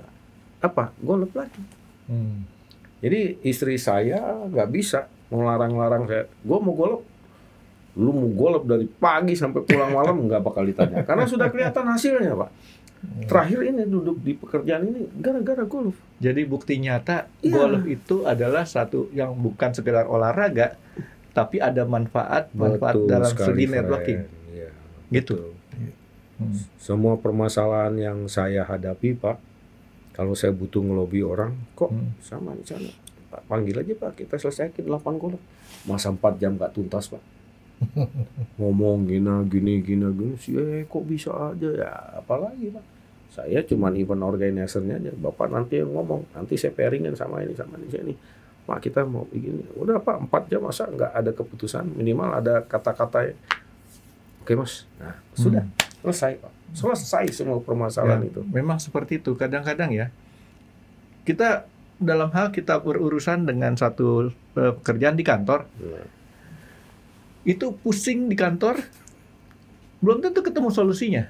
Apa? Golf lagi. Jadi istri saya nggak bisa melarang-larang saya. Gue mau golf. Lu mau golf dari pagi sampai pulang malam nggak bakal ditanya. Karena sudah kelihatan hasilnya, Pak. Terakhir ini duduk di pekerjaan ini gara-gara golf. Jadi bukti nyata golf itu adalah satu yang bukan sekedar olahraga, tapi ada manfaat dalam segi networking. Ya, gitu. Semua permasalahan yang saya hadapi, Pak, kalau saya butuh ngelobi orang, kok sama di sana. Pak, panggil aja Pak, kita selesaikan 8 golf. Masa 4 jam nggak tuntas, Pak. Ngomong gini sih, kok bisa aja ya, apalagi Pak. Saya cuma event organizer-nya aja. Bapak nanti yang ngomong, nanti saya pairingin sama ini sini. Pak kita mau begini. Udah Pak, 4 jam masa nggak ada keputusan, minimal ada kata-kata. Oke Mas, nah sudah selesai Pak. Selesai semua permasalahan itu. Memang seperti itu. Kadang-kadang ya, kita dalam hal kita berurusan dengan satu pekerjaan di kantor, itu pusing di kantor, belum tentu ketemu solusinya,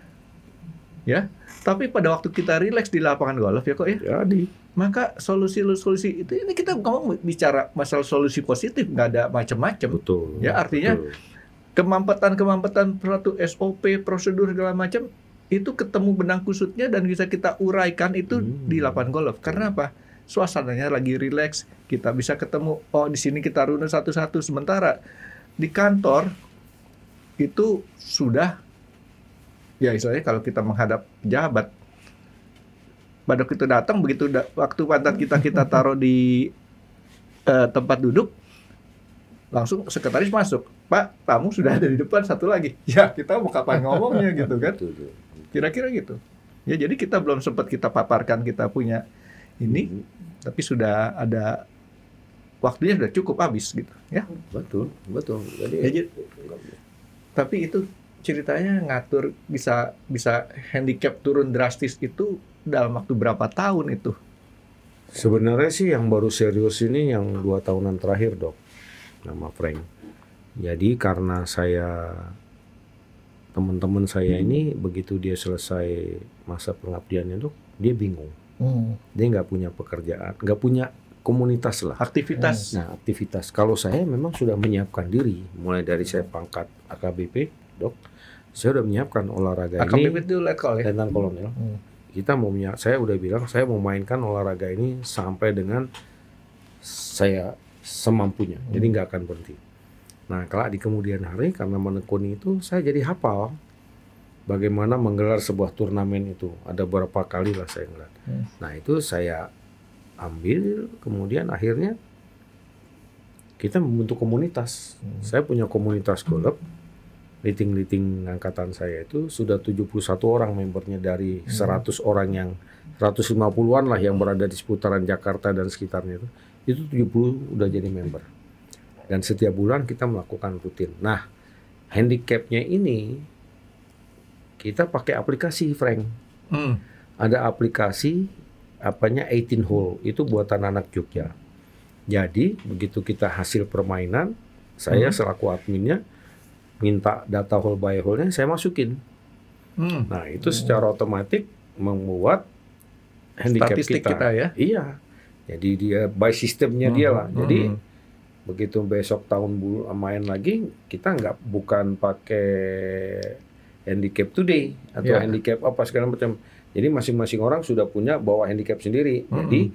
ya. Tapi pada waktu kita rileks di lapangan golf ya kok ya. Jadi, maka solusi itu ini kita ngomong bicara masalah solusi positif, nggak ada macam-macam. betul. Ya artinya kemampatan suatu SOP, prosedur segala macam itu ketemu benang kusutnya dan bisa kita uraikan itu di lapangan golf. Karena apa? Suasananya lagi rileks, kita bisa ketemu. Oh di sini kita runut satu-satu. Sementara di kantor itu sudah ya istilahnya kalau kita menghadap pejabat, pada kita datang begitu waktu pantat kita taruh di tempat duduk, langsung sekretaris masuk, Pak tamu sudah ada di depan satu lagi, ya kita mau kapan ngomongnya gitu kan, kira-kira gitu ya. Jadi kita belum sempat kita paparkan kita punya ini, tapi sudah ada waktunya sudah cukup habis gitu ya. Betul. Jadi, tapi itu ceritanya ngatur bisa handicap turun drastis itu dalam waktu berapa tahun itu? sebenarnya sih yang baru serius ini yang 2 tahunan terakhir, Dok. Nama Frank. Jadi karena teman-teman saya ini begitu dia selesai masa pengabdiannya, Dok, dia bingung. Dia nggak punya pekerjaan, nggak punya komunitas lah. Aktivitas. Nah, aktivitas. Kalau saya memang sudah menyiapkan diri, mulai dari saya pangkat AKBP, Dok, saya udah menyiapkan olahraga AKBP ini. itu letkol ya? Letnan Kolonel. Kita mau saya udah bilang saya mau mainkan olahraga ini sampai dengan saya semampunya. Jadi nggak akan berhenti. Nah, kalau di kemudian hari karena menekuni itu, saya jadi hafal bagaimana menggelar sebuah turnamen itu. Ada beberapa kali lah saya ngeliat. Nah, itu saya ambil, kemudian akhirnya kita membentuk komunitas. Saya punya komunitas golf. Liting angkatan saya itu sudah 71 orang membernya dari 100 orang yang 150-an lah yang berada di seputaran Jakarta dan sekitarnya itu 70 udah jadi member. Dan setiap bulan kita melakukan rutin. Nah, handicapnya ini kita pakai aplikasi, Frank. Ada aplikasi 18 hole, itu buatan anak Jogja. Jadi begitu kita hasil permainan, saya selaku adminnya minta data hole by hole-nya, saya masukin. Nah itu secara otomatis membuat handicap Statistik kita. kita ya. Iya. Jadi dia by sistemnya dia lah. Jadi begitu besok tahun main lagi, kita bukan pakai handicap today atau handicap apa segala macam. Jadi masing-masing orang sudah punya bawa handicap sendiri. Jadi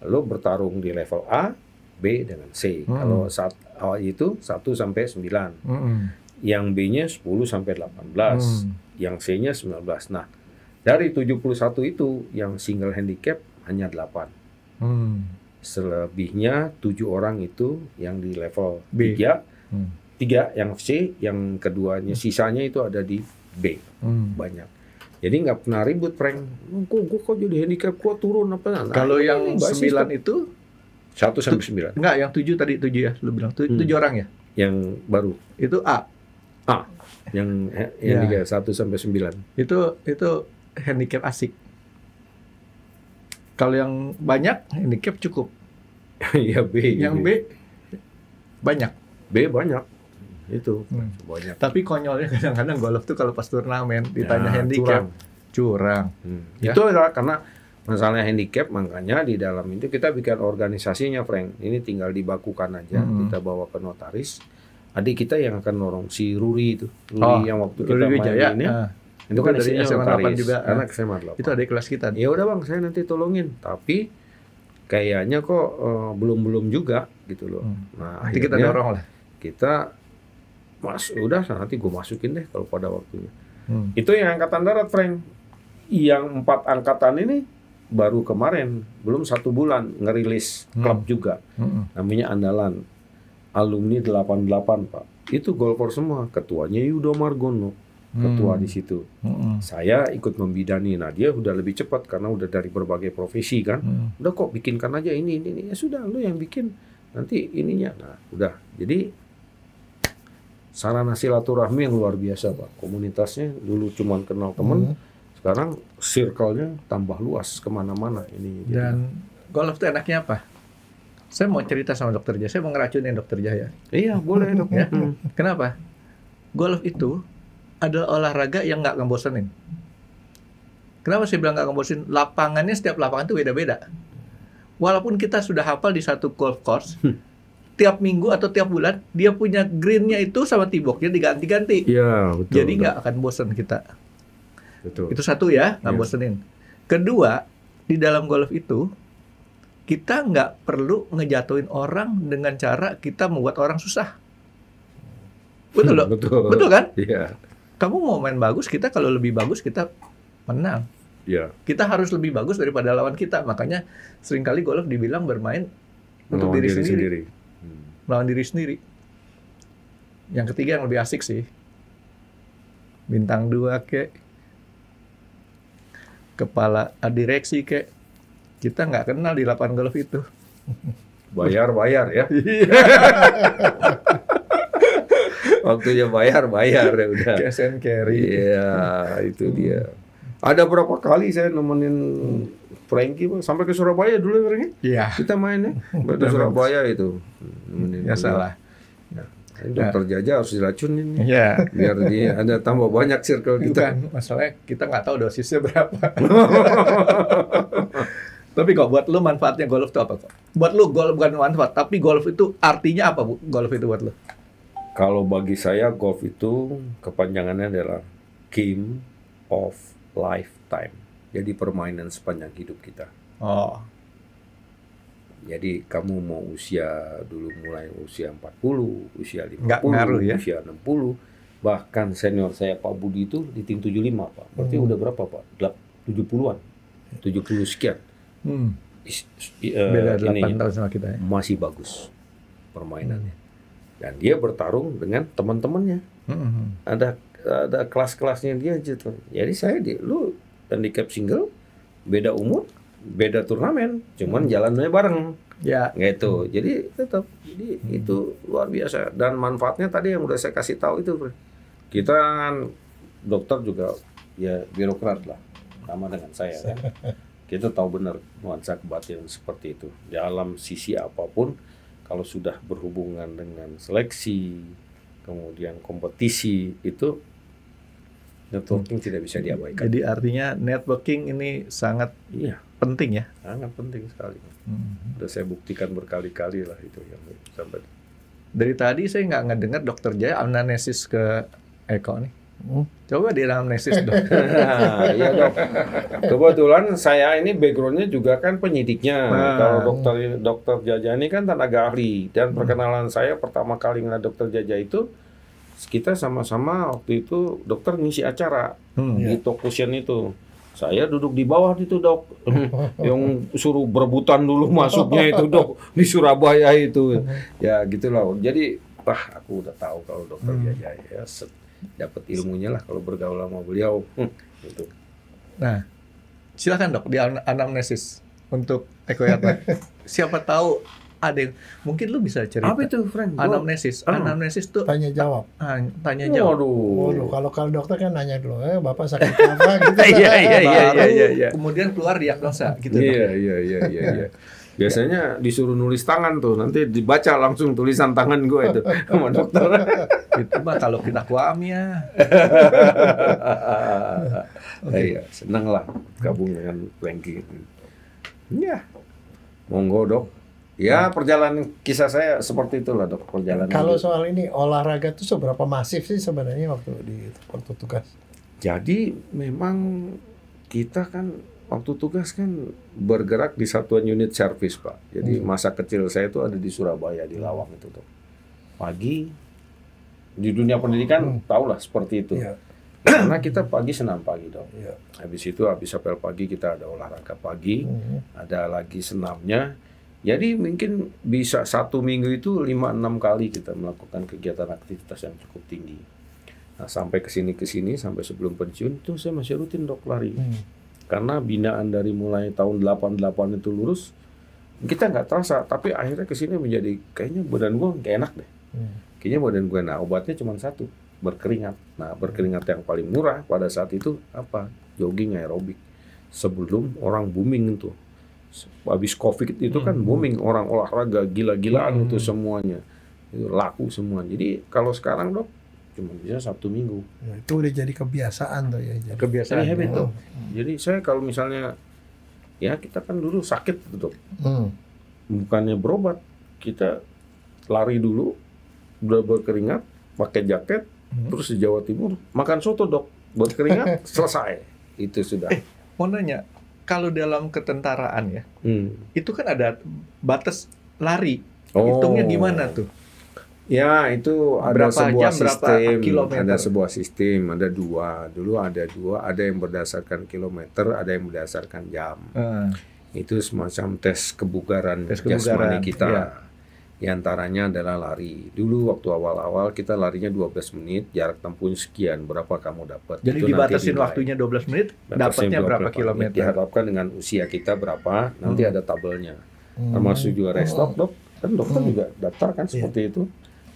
lo bertarung di level A, B dengan C. Kalau saat awal itu 1 sampai 9. Yang B-nya 10 sampai 18. Yang C-nya 19. Nah, dari 71 itu yang single handicap hanya 8. Selebihnya 7 orang itu yang di level B. 3. 3 yang C, yang keduanya sisanya itu ada di B. Banyak. Jadi nggak pernah ribut, Frank. Kok jadi handicap gua turun apa? Nah, kalau yang 9 itu 1 sampai 9. Enggak, yang 7 tadi 7 ya, lu bilang 7 orang ya? Yang baru. Itu A. Yang handicap 1 sampai 9. Itu handicap asik. Kalau yang banyak handicap cukup. Ya B. Yang B banyak. B banyak. Itu banyak. Tapi konyolnya kadang-kadang golf tuh kalau pas turnamen ditanya handicap curang. Ya. Itu adalah karena masalah handicap, makanya di dalam itu kita bikin organisasinya, Frank. Ini tinggal dibakukan aja, kita bawa ke notaris. Adik kita yang akan norong si Ruri itu, yang waktu kita main ini. Itu kan dari isinya SMA 8 juga. Anak SMA 8. Itu adik kelas kita. Ya udah Bang, saya nanti tolongin. Tapi kayaknya kok belum juga gitu loh. Nah, nanti kita dorong lah. Kita udah nanti gue masukin deh kalau pada waktunya. Itu yang angkatan darat, Frank. Yang 4 angkatan ini baru kemarin, belum 1 bulan ngerilis klub juga. Namanya Andalan. Alumni 88, Pak. Itu golfer semua. Ketuanya Yudo Margono. Ketua di situ. Saya ikut membidani. Nah, dia udah lebih cepat karena udah dari berbagai profesi kan. Udah kok bikinkan aja ini. Ya sudah, lu yang bikin. Nanti ininya. Nah, udah. Jadi sarana silaturahmi yang luar biasa, Pak. Komunitasnya dulu cuma kenal temen. Sekarang circle-nya tambah luas kemana-mana. Dan golf itu enaknya apa? Saya mau cerita sama Dokter Jaya. Saya mau ngeracunin Dokter Jaya. Iya, boleh dok. Ya. Kenapa? Golf itu adalah olahraga yang nggak ngebosenin. Kenapa saya bilang nggak ngebosenin? Lapangannya, setiap lapangan itu beda-beda. Walaupun kita sudah hafal di satu golf course, tiap minggu atau tiap bulan dia punya greennya itu sama tee box-nya diganti-ganti. Iya, betul. Jadi nggak akan bosen kita. Betul. Itu satu ya, nggak bosenin. Kedua, di dalam golf itu kita nggak perlu ngejatuhin orang dengan cara kita membuat orang susah. Betul loh? Betul kan? Iya. Kamu mau main bagus, kita kalau lebih bagus kita menang. Iya. Kita harus lebih bagus daripada lawan kita. Makanya seringkali golf dibilang bermain untuk diri sendiri. Melawan diri sendiri. Yang ketiga yang lebih asik sih. Bintang 2 kek. Kepala direksi kek. Kita nggak kenal di lapangan golf itu. Bayar ya. Waktunya bayar ya udah. Cash and carry. Iya, itu dia. Ada berapa kali saya nemenin Frankie sampai ke Surabaya dulu, Frankie? Iya. Kita mainnya ke Surabaya itu. Ya salah. Dokter Jaja harus diracunin nih. Iya. Biar dia ada tambah banyak circle kita. Bukan, masalahnya kita nggak tahu dosisnya berapa. Tapi kok buat lu manfaatnya golf itu apa kok? Buat lu golf bukan manfaat, tapi golf itu artinya apa, Bu? Golf itu buat lu? Kalau bagi saya golf itu kepanjangannya adalah game of lifetime. Jadi permainan sepanjang hidup kita. Oh. Jadi kamu mau usia dulu mulai usia 40, usia 50, nggak ngaruh, ya? usia 60, bahkan senior saya Pak Budi itu di tim 75, Pak. Berarti udah berapa, Pak? 70-an. 70 sekian. Beda 8 tahun sama kita ya. Masih bagus permainannya. Dan dia bertarung dengan teman-temannya. Ada kelas-kelasnya dia gitu. Jadi saya lu handicap single, beda umur, beda turnamen, cuman jalannya bareng. Ya, gitu. Jadi tetap itu luar biasa dan manfaatnya tadi yang udah saya kasih tahu itu. Kita kan dokter juga ya birokrat lah, sama dengan saya kan. Kita tahu benar nuansa kebatinan seperti itu. Dalam sisi apapun, kalau sudah berhubungan dengan seleksi, kemudian kompetisi, itu Networking tidak bisa diabaikan. Jadi artinya networking ini sangat penting ya? Sangat penting sekali. Udah saya buktikan berkali-kali lah itu yang sampai. Dari tadi saya nggak ngedengar Dokter Jaya anamnesis ke Eko nih. Coba di anamnesis dong. Iya dok. Kebetulan saya ini backgroundnya juga kan penyidiknya. Kalau dokter Jaja ini kan tenaga ahli. Dan perkenalan saya pertama kali ngeliat Dokter Jaja itu, kita sama-sama waktu itu dokter ngisi acara di talk session itu. Saya duduk di bawah itu dok, yang suruh berebutan dulu masuknya itu dok di Surabaya itu, ya gitulah. Jadi aku udah tahu kalau Dokter Jaja ya dapat ilmunya lah kalau bergaul sama beliau. Gitu. Nah, silakan dok di anamnesis untuk Eko Yatna. Siapa tahu ada yang mungkin lu bisa cerita. Apa itu, Frank? Anamnesis. Anamnesis tuh tanya jawab. Tanya jawab. Waduh, kalau dokter kan nanya dulu, Bapak sakit apa gitu. Iya. Kemudian keluar diagnosa gitu. Iya. Biasanya disuruh nulis tangan tuh, nanti dibaca langsung tulisan tangan gue itu sama dokter. Itu mah kalau kita kuamnya. Iya, senang lah gabung dengan Frankie. Ya, monggo dok. Ya, perjalanan kisah saya seperti itulah dok, perjalanan. Kalau soal ini olahraga tuh seberapa masif sih sebenarnya waktu tugas? Jadi memang kita kan waktu tugas kan bergerak di satuan unit servis Pak. Jadi masa kecil saya itu ada di Surabaya di Lawang itu dok. Pagi di dunia pendidikan tahulah seperti itu. Iya. Karena kita pagi senam pagi dok. Iya. Habis itu habis apel pagi kita ada olahraga pagi, ada lagi senamnya. Jadi mungkin bisa 1 minggu itu 5-6 kali kita melakukan kegiatan aktivitas yang cukup tinggi. Nah sampai kesini sampai sebelum pensiun itu saya masih rutin dok lari. Karena binaan dari mulai tahun 88 itu lurus, kita nggak terasa. Tapi akhirnya kesini menjadi kayaknya badan gue nggak enak deh. Kayaknya badan gue, nah obatnya cuma satu, berkeringat. Nah berkeringat yang paling murah pada saat itu apa? Jogging aerobik. Sebelum orang booming itu. Habis COVID itu kan booming, orang olahraga gila-gilaan itu semuanya. Itu laku semua. Jadi kalau sekarang dok cuma bisa Sabtu Minggu. Ya, itu udah jadi kebiasaan tuh ya. Kebiasaan habit tuh. Jadi saya kalau misalnya ya kita kan dulu sakit tuh dok. Bukannya berobat, kita lari dulu, udah berkeringat, pakai jaket, terus di Jawa Timur makan soto dok, berkeringat selesai. Itu sudah. Mau nanya, kalau dalam ketentaraan ya, itu kan ada batas lari. Hitungnya gimana tuh? Ya, itu ada sebuah sistem, kilometer? Ada sebuah sistem, ada dua. Dulu ada dua, ada yang berdasarkan kilometer, ada yang berdasarkan jam. Itu semacam tes kebugaran jasmani kita. Ya. Di antaranya adalah lari. Dulu waktu awal-awal kita larinya 12 menit, jarak tempuh sekian, berapa kamu dapat. Jadi itu dibatasin waktunya 12 menit, dapatnya berapa kilometer? Diharapkan dengan usia kita berapa, nanti ada tabelnya. Termasuk juga rest stop, dok. Kan dokter juga daftar kan seperti itu.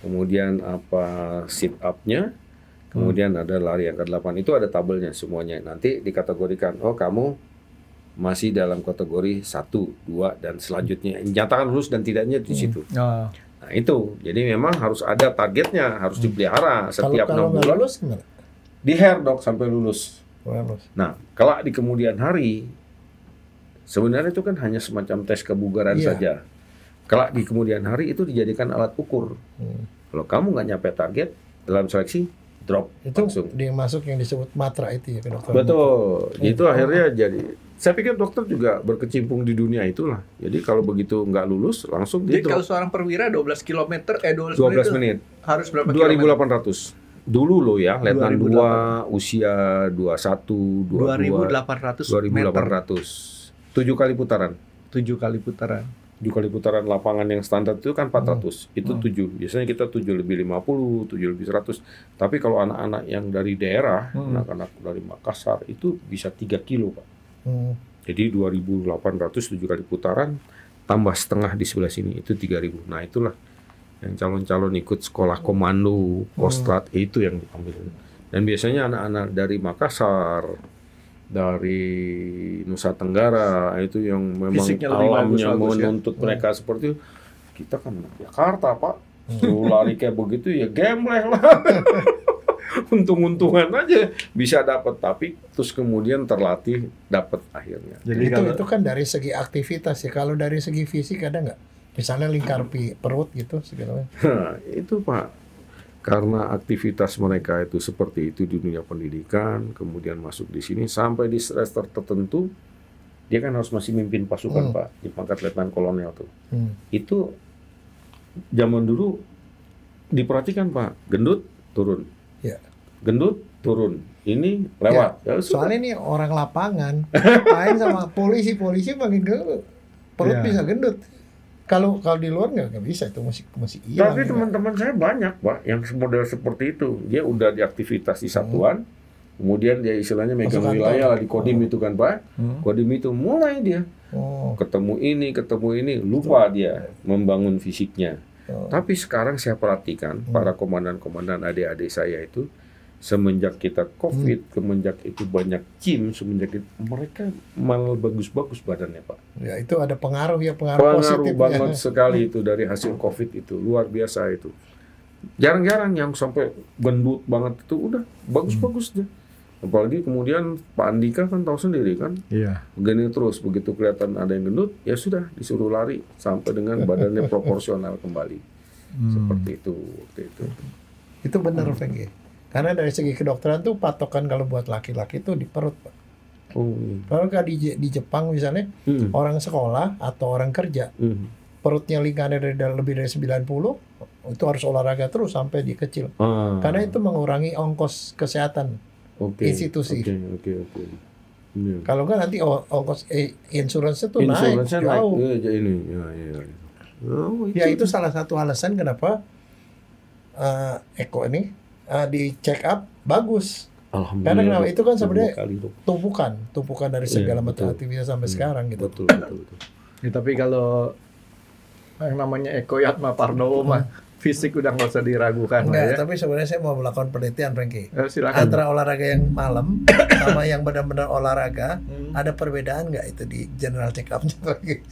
Kemudian apa sit up-nya, kemudian ada lari yang ke-8, itu ada tabelnya semuanya. Nanti dikategorikan, oh kamu masih dalam kategori 1, 2, dan selanjutnya. Nyatakan lulus dan tidaknya di situ. Nah itu, jadi memang harus ada targetnya, harus dipelihara setiap 6 bulan. Lulus gimana? Di hair dok sampai lulus. Nah, kalau di kemudian hari, sebenarnya itu kan hanya semacam tes kebugaran saja. Kalau di kemudian hari itu dijadikan alat ukur. Kalau kamu nggak nyampe target dalam seleksi, drop itu langsung. Dia masuk yang disebut matra itu ya dokter. Betul. Itu akhirnya jadi. Saya pikir dokter juga berkecimpung di dunia itulah. Jadi kalau begitu nggak lulus langsung. Jadi kalau seorang perwira 12 km, 12 menit harus berapa 2.800. Dulu loh ya, letnan 2, usia 21, 22, 2.800. 7 kali putaran. 7 kali putaran. 7 kali putaran lapangan yang standar itu kan 400. Itu 7. Biasanya kita 7 lebih 50, 7 lebih 100. Tapi kalau anak-anak yang dari daerah, anak-anak dari Makassar itu bisa 3 kilo, Pak. Jadi 2.800 7 kali putaran tambah setengah di sebelah sini itu 3.000. Nah, itulah yang calon-calon ikut sekolah komando, Kostrat itu yang diambil. Dan biasanya anak-anak dari Makassar, dari Nusa Tenggara itu yang memang alamnya menuntut mereka seperti itu. Kita kan Jakarta Pak, suruh lari kayak begitu ya gembleh lah. untung-untungan aja bisa dapat, tapi terus kemudian terlatih dapat akhirnya. Jadi itu kan dari segi aktivitas ya. Kalau dari segi fisik ada nggak? Misalnya lingkar perut gitu segala macam. Nah, itu Pak, karena aktivitas mereka itu seperti itu di dunia pendidikan, kemudian masuk di sini sampai di semester tertentu, dia kan harus masih mimpin pasukan Pak, di pangkat letnan kolonel tuh. Itu zaman dulu diperhatikan Pak, gendut turun, Ya. gendut turun, ini lewat. Ya, Soalnya ini orang lapangan main sama polisi makin gendut, perut Ya. bisa gendut. Kalau di luar nggak bisa, itu masih hilang. tapi teman-teman saya banyak Pak yang model seperti itu. Dia udah di aktivitas di satuan, kemudian dia istilahnya megang Masuk wilayah kantor. lah di Kodim itu kan Pak. Kodim itu mulai dia Oh. ketemu ini, lupa dia membangun fisiknya. Oh. Tapi sekarang saya perhatikan para komandan-komandan adik-adik saya itu, semenjak kita COVID, semenjak itu banyak gym, semenjak itu mereka malah bagus-bagus badannya Pak. Ya itu ada pengaruh pengaruh positif Banget sekali itu dari hasil COVID itu, luar biasa itu. Jarang-jarang yang sampai gendut banget itu udah bagus-bagus deh. Apalagi kemudian Pak Andika kan tahu sendiri kan, Iya. begini terus, begitu kelihatan ada yang gendut, ya sudah disuruh lari sampai dengan badannya proporsional kembali. Seperti itu waktu itu. Itu benar Franky. Karena dari segi kedokteran tuh patokan kalau buat laki-laki itu di perut Pak. Oh, Kalau nggak di Jepang misalnya orang sekolah atau orang kerja perutnya lingkarnya lebih dari 90 itu harus olahraga terus sampai di kecil. Karena itu mengurangi ongkos kesehatan institusi. Oke. Iya. Kalau nggak nanti ongkos insurance itu naik Insuransinya naik. jauh. Ya, ini. Ya. Oh, Ya itu salah satu alasan kenapa Eko ini di check up bagus. Alhamdulillah. Karena kenapa? Itu kan sebenarnya Dua kali, Dok. tumpukan dari segala macam betul. aktivitas sampai sekarang gitu. Betul. Ya, tapi kalau yang namanya Eko Yatma Pardowo mah fisik udah nggak usah diragukan lah Enggak, ya. tapi sebenarnya saya mau melakukan penelitian Franky. Silakan. Antara olahraga yang malam sama yang benar-benar olahraga, ada perbedaan nggak itu di general check up-nya Franky?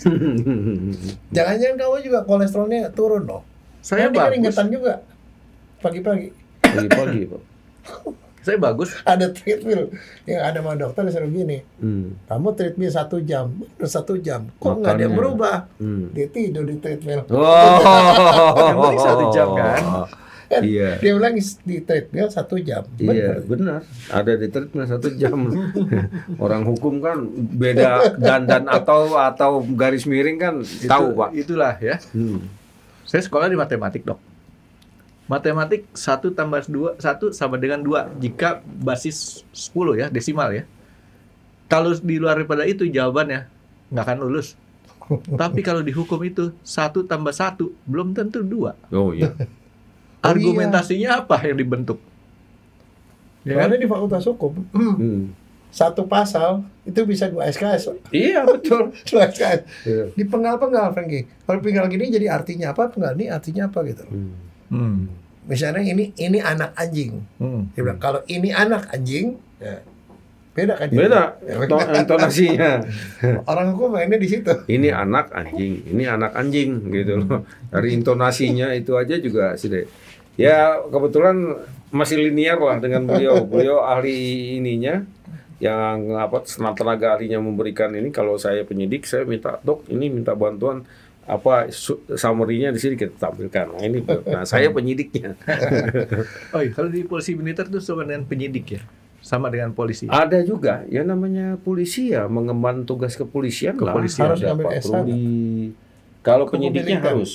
Jangan-jangan kamu juga kolesterolnya turun loh. Saya Nanti bagus. keringetan juga pagi-pagi. Pagi-pagi, Pak. Saya bagus. Ada treadmill yang ada sama dokter disuruh gini. Kamu treadmill 1 jam, bener 1 jam. Kok nggak ada yang Makannya. berubah? Dia tidur di treadmill. Yang penting 1 jam kan. Iya. Dia bilang di treadmill 1 jam. Iya, benar. Ada di treatment 1 jam. Orang hukum kan beda dandan atau garis miring kan tahu, Pak. Itulah ya. Saya sekolah di matematik, Dok. Matematik 1 tambah 2, 1 sama dengan 2 jika basis 10 ya, desimal ya. Kalau di luar daripada itu jawabannya nggak akan lulus. Tapi kalau di hukum itu 1 tambah 1 belum tentu 2. Oh iya. Argumentasinya apa yang dibentuk? Ya kan? Karena di Fakultas Hukum, satu pasal itu bisa 2 SKS. Iya, betul. 2 SKS. Iya. Di penggal-penggal, Franky. Kalau penggal gini jadi artinya apa? Penggal ini artinya apa gitu. Misalnya ini anak anjing. Dia bilang kalau ini anak anjing, ya, beda kan? Beda Ya, intonasinya. Orang hukum mainnya di situ. Ini anak anjing gitu loh. Dari intonasinya itu aja juga sih deh. Ya kebetulan masih linear lah dengan beliau. Beliau ahli ininya yang tenaga ahlinya memberikan ini. Kalau saya penyidik, saya minta Dok ini minta bantuan summary-nya di sini kita tampilkan. Nah, ini saya penyidiknya. Oh iya, kalau di polisi militer itu sama dengan penyidik ya, sama dengan polisi. Ada juga ya namanya polisi ya mengemban tugas kepolisian lah. Kepolisian. Harus Ada ngambil Pak S1. Prodi. Kalau Hukum penyidiknya militer. harus.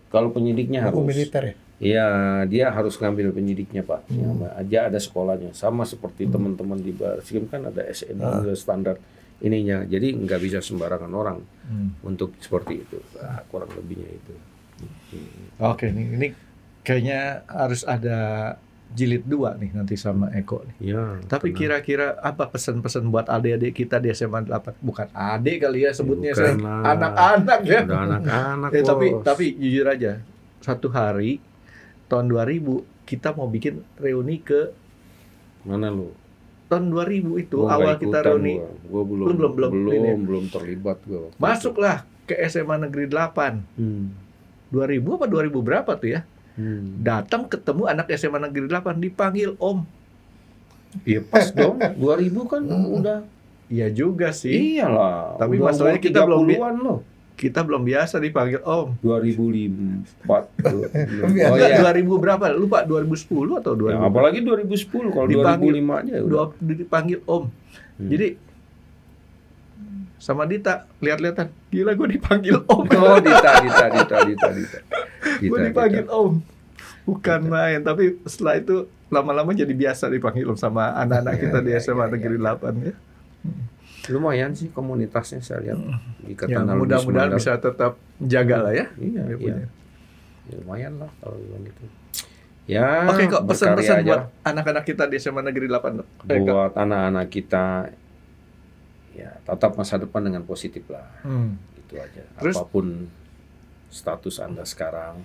Kalau penyidiknya harus. Hukum militer ya. Iya, dia harus ngambil penyidiknya Pak. Ya, aja ada sekolahnya. Sama seperti teman-teman di Barskrim kan ada SN ada standar ininya. Jadi nggak bisa sembarangan orang untuk seperti itu. Nah, kurang lebihnya itu. Oke, ini kayaknya harus ada jilid 2 nih nanti sama Eko nih. Ya, Tapi kira-kira apa pesan-pesan buat adik-adik kita di SMA 8? Bukan adik kali ya sebutnya, Bukan saya lah. anak-anak ya. Udah anak-anak. Ya, Bos. tapi jujur aja, satu hari tahun 2000 kita mau bikin reuni ke Mana lu? tahun 2000 itu Gua awal nggak kita ikutan reuni. Gua belum terlibat gua. Masuklah ke SMA Negeri 8. 2000 apa 2000 berapa tuh ya? Datang ketemu anak SMA Negeri 8 dipanggil Om. Iya pas dong, 2000 kan udah. Iya juga sih. Iyalah. Tapi udah masalahnya kita belum biasa dipanggil Om. 2004. Oh iya. 2000 berapa? Lupa 2010 atau 2000. Ya, apalagi 2010 kalau 2005 aja udah dipanggil Om. Jadi sama Dita lihat-lihatan, gila gue dipanggil Om. Oh, Dita. Gue dipanggil Om. Bukan main, tapi setelah itu lama-lama jadi biasa dipanggil Om sama anak-anak kita di SMA Negeri 8 ya. Lumayan sih komunitasnya saya lihat. Ya, mudah-mudahan bisa tetap jaga lah ya. Iya. Ya, lumayan lah kalau gitu. Ya. Oke, kok pesan-pesan buat anak-anak kita di SMA Negeri 8. Buat anak-anak kita ya tatap masa depan dengan positif lah. Itu aja. Terus, apapun status Anda sekarang.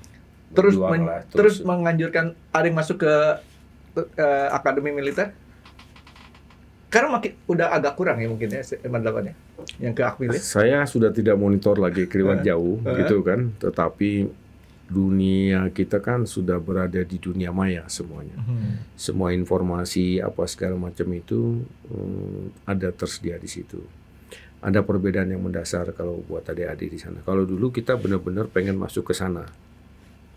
Terus menganjurkan ada yang masuk ke akademi militer. Karena udah agak kurang ya mungkin ya SMA 8 ya, yang ke Akmil ya. Saya sudah tidak monitor lagi kiriman jauh gitu kan, tetapi dunia kita kan sudah berada di dunia maya semuanya. Semua informasi apa segala macam itu ada tersedia di situ. Ada perbedaan yang mendasar kalau buat adik-adik di sana. Kalau dulu kita benar-benar pengen masuk ke sana.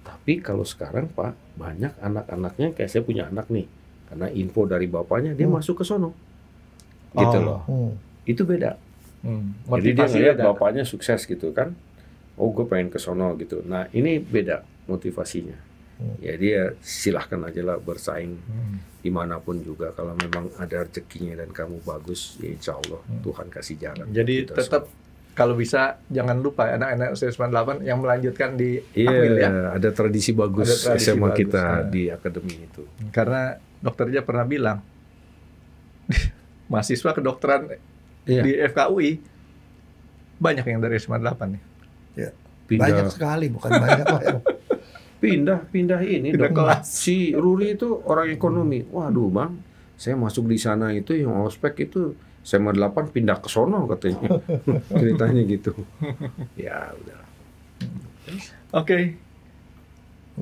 Tapi kalau sekarang Pak, banyak anak-anaknya kayak saya punya anak nih. Karena info dari bapaknya dia masuk ke sono. Gitu loh. Itu beda. Jadi dia ngeliat bapaknya sukses gitu kan. Oh gue pengen ke sono gitu. Nah ini beda motivasinya. Ya dia silahkan aja lah bersaing dimanapun juga. Kalau memang ada rezekinya dan kamu bagus, ya insya Allah Tuhan kasih jalan. Jadi tetap kalau bisa jangan lupa anak-anak SMA 8 yang melanjutkan di Akmil ya. Ada tradisi bagus SMA kita di akademi itu. Karena dokter Jaya pernah bilang mahasiswa kedokteran di FKUI banyak yang dari SMA 8 nih. Ya. Banyak sekali, bukan banyak Pak. Pindah ini dong. Kelas. Si Ruri itu orang ekonomi. Waduh Bang, saya masuk di sana itu yang ospek itu SMA 8 pindah ke sono katanya. Ceritanya gitu. Ya udah. Oke.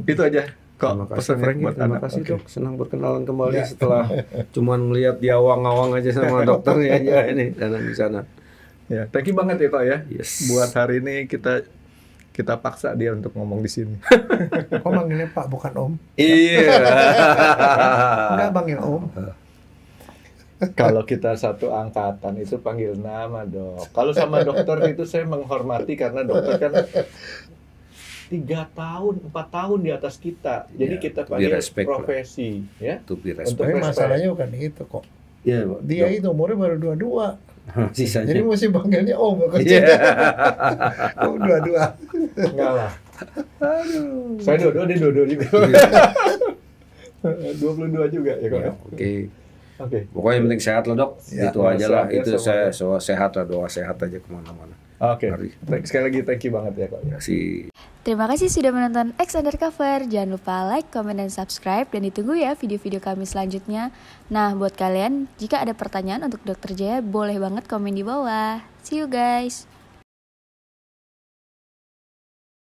Itu aja. Terima kasih Frank, terima kasih Dok. Senang berkenalan kembali setelah cuman ngelihat di awang-awang aja sama dokternya aja ini di sana. Ya, thank you banget ya Kok ya. Yes. Buat hari ini kita paksa dia untuk ngomong di sini. Kok manggilnya Pak bukan Om? Iya. Enggak panggil Om. Kalau kita satu angkatan itu panggil nama Dok. Kalau sama dokter itu saya menghormati karena dokter kan 3 tahun, 4 tahun di atas kita. Jadi kita panggil profesi ya. Tapi masalahnya bukan itu kok. Iya, dia itu umurnya baru 22. Sisanya. Jadi mesti panggilnya Om. Om 22. Enggak lah. Aduh. Saya dia 22 juga. 22 juga ya Kok. Oke. Pokoknya yang penting sehat lah Dok. Itu aja lah. Itu saya sehat lah, doa sehat aja kemana-mana. Oke. Sekali lagi thank you banget ya Kok. Terima kasih sudah menonton X Undercover. Jangan lupa like, comment, dan subscribe. Dan ditunggu ya video-video kami selanjutnya. Nah, buat kalian, jika ada pertanyaan untuk Dr. Jaya, boleh banget komen di bawah. See you guys!